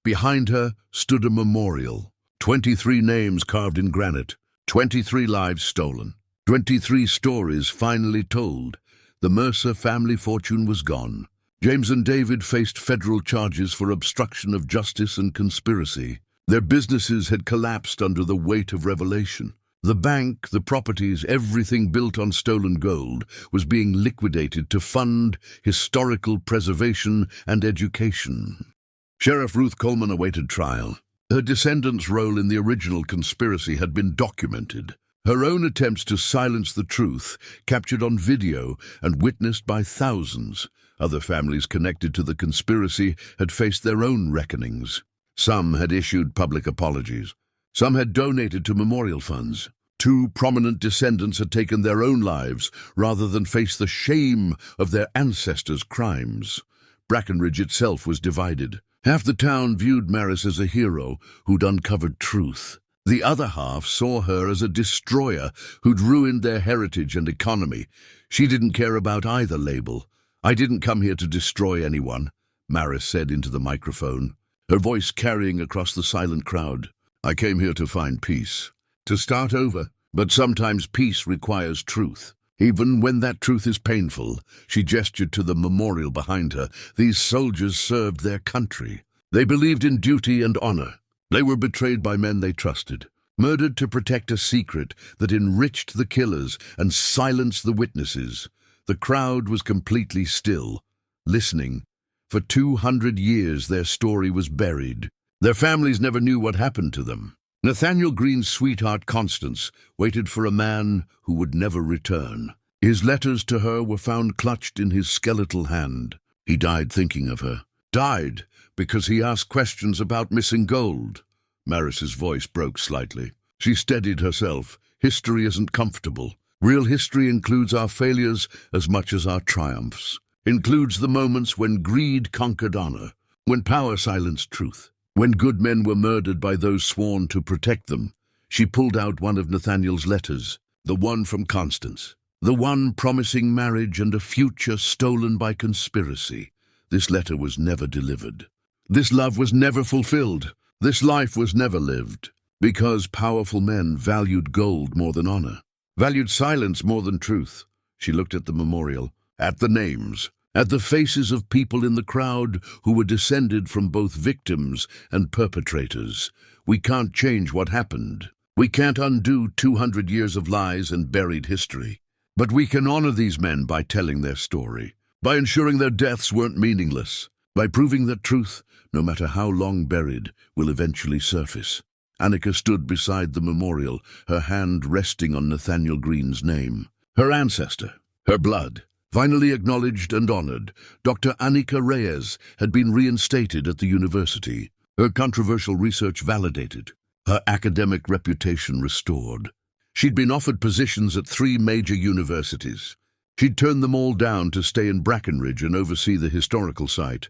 Behind her stood a memorial. 23 names carved in granite. 23 lives stolen. 23 stories finally told. The Mercer family fortune was gone. James and David faced federal charges for obstruction of justice and conspiracy. Their businesses had collapsed under the weight of revelation. The bank, the properties, everything built on stolen gold was being liquidated to fund historical preservation and education. Sheriff Ruth Coleman awaited trial. Her descendants' role in the original conspiracy had been documented. Her own attempts to silence the truth, captured on video and witnessed by thousands. Other families connected to the conspiracy had faced their own reckonings. Some had issued public apologies. Some had donated to memorial funds. 2 prominent descendants had taken their own lives rather than face the shame of their ancestors' crimes. Brackenridge itself was divided. Half the town viewed Maris as a hero who'd uncovered truth. The other half saw her as a destroyer who'd ruined their heritage and economy. She didn't care about either label. "I didn't come here to destroy anyone," Maris said into the microphone, her voice carrying across the silent crowd. "I came here to find peace, to start over. But sometimes peace requires truth. Even when that truth is painful." She gestured to the memorial behind her. "These soldiers served their country. They believed in duty and honor. They were betrayed by men they trusted, murdered to protect a secret that enriched the killers and silenced the witnesses." The crowd was completely still, listening. For 200 years their story was buried. Their families never knew what happened to them. Nathaniel Green's sweetheart Constance waited for a man who would never return. His letters to her were found clutched in his skeletal hand. He died thinking of her. Died because he asked questions about missing gold. Maris's voice broke slightly. She steadied herself. History isn't comfortable. Real history includes our failures as much as our triumphs. Includes the moments when greed conquered honor, when power silenced truth, when good men were murdered by those sworn to protect them. She pulled out one of Nathaniel's letters, the one from Constance, the one promising marriage and a future stolen by conspiracy. This letter was never delivered. This love was never fulfilled. This life was never lived. Because powerful men valued gold more than honor, valued silence more than truth. She looked at the memorial, at the names, at the faces of people in the crowd who were descended from both victims and perpetrators. We can't change what happened. We can't undo 200 years of lies and buried history. But we can honor these men by telling their story, by ensuring their deaths weren't meaningless, by proving that truth, no matter how long buried, will eventually surface. Annika stood beside the memorial, her hand resting on Nathaniel Green's name. Her ancestor, her blood, finally acknowledged and honored. Dr. Annika Reyes had been reinstated at the university, her controversial research validated, her academic reputation restored. She'd been offered positions at 3 major universities. She'd turned them all down to stay in Brackenridge and oversee the historical site.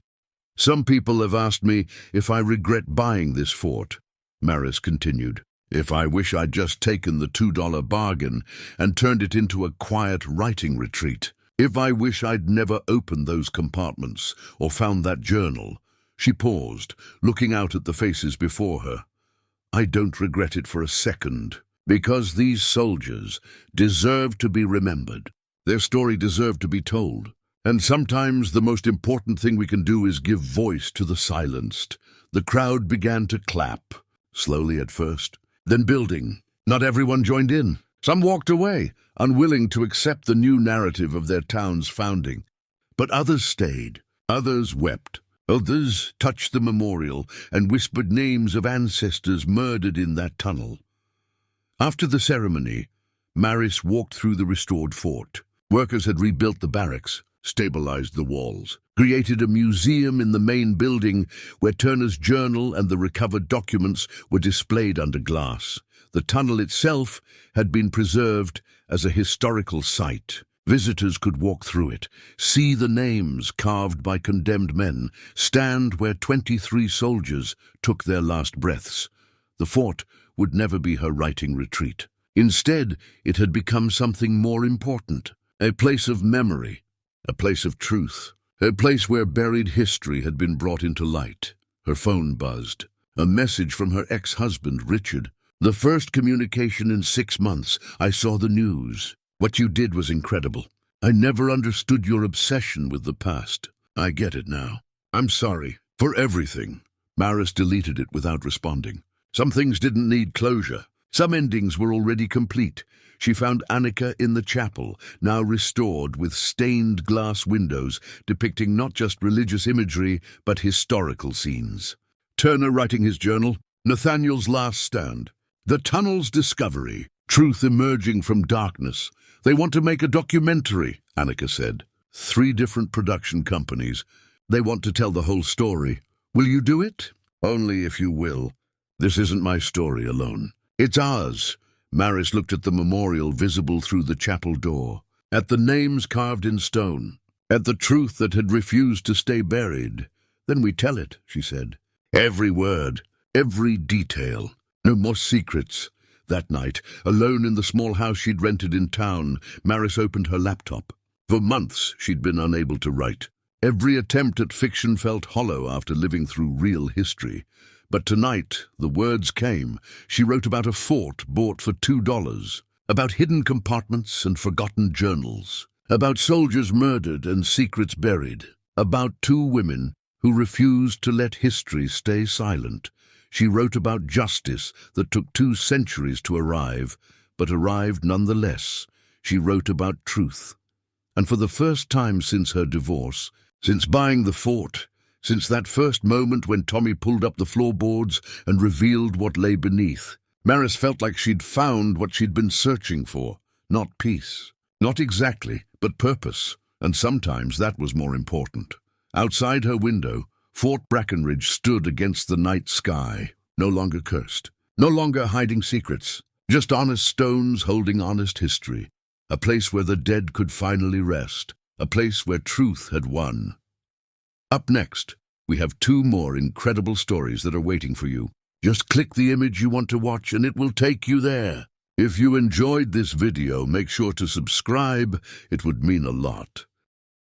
Some people have asked me if I regret buying this fort, Maris continued. If I wish I'd just taken the $2 bargain and turned it into a quiet writing retreat. If I wish I'd never opened those compartments or found that journal. She paused, looking out at the faces before her. I don't regret it for a second, because these soldiers deserve to be remembered. Their story deserved to be told. And sometimes the most important thing we can do is give voice to the silenced. The crowd began to clap, slowly at first, then building. Not everyone joined in. Some walked away, unwilling to accept the new narrative of their town's founding. But others stayed. Others wept. Others touched the memorial and whispered names of ancestors murdered in that tunnel. After the ceremony, Maris walked through the restored fort. Workers had rebuilt the barracks, stabilized the walls, created a museum in the main building where Turner's journal and the recovered documents were displayed under glass. The tunnel itself had been preserved as a historical site. Visitors could walk through it, see the names carved by condemned men, stand where 23 soldiers took their last breaths. The fort would never be her writing retreat. Instead, it had become something more important, a place of memory, a place of truth, a place where buried history had been brought into light. Her phone buzzed. A message from her ex-husband, Richard. The first communication in 6 months. I saw the news. What you did was incredible. I never understood your obsession with the past. I get it now. I'm sorry for everything. Maris deleted it without responding. Some things didn't need closure. Some endings were already complete. She found Annika in the chapel, now restored with stained glass windows depicting not just religious imagery, but historical scenes. Turner writing his journal, Nathaniel's last stand, the tunnel's discovery, truth emerging from darkness. They want to make a documentary, Annika said. 3 different production companies. They want to tell the whole story. Will you do it? Only if you will. This isn't my story alone. It's ours. Maris looked at the memorial visible through the chapel door, at the names carved in stone, at the truth that had refused to stay buried. Then we tell it, she said. Every word, every detail. No more secrets. That night, alone in the small house she'd rented in town, Maris opened her laptop. For months, she'd been unable to write. Every attempt at fiction felt hollow after living through real history. But tonight, the words came. She wrote about a fort bought for $2, about hidden compartments and forgotten journals, about soldiers murdered and secrets buried, about 2 women who refused to let history stay silent. She wrote about justice that took 2 centuries to arrive, but arrived nonetheless. She wrote about truth. And for the first time since her divorce, since buying the fort, since that first moment when Tommy pulled up the floorboards and revealed what lay beneath, Maris felt like she'd found what she'd been searching for. Not peace. Not exactly, but purpose. And sometimes that was more important. Outside her window, Fort Brackenridge stood against the night sky, no longer cursed, no longer hiding secrets, just honest stones holding honest history. A place where the dead could finally rest, a place where truth had won. Up next, we have 2 more incredible stories that are waiting for you. Just click the image you want to watch and it will take you there. If you enjoyed this video, make sure to subscribe. It would mean a lot.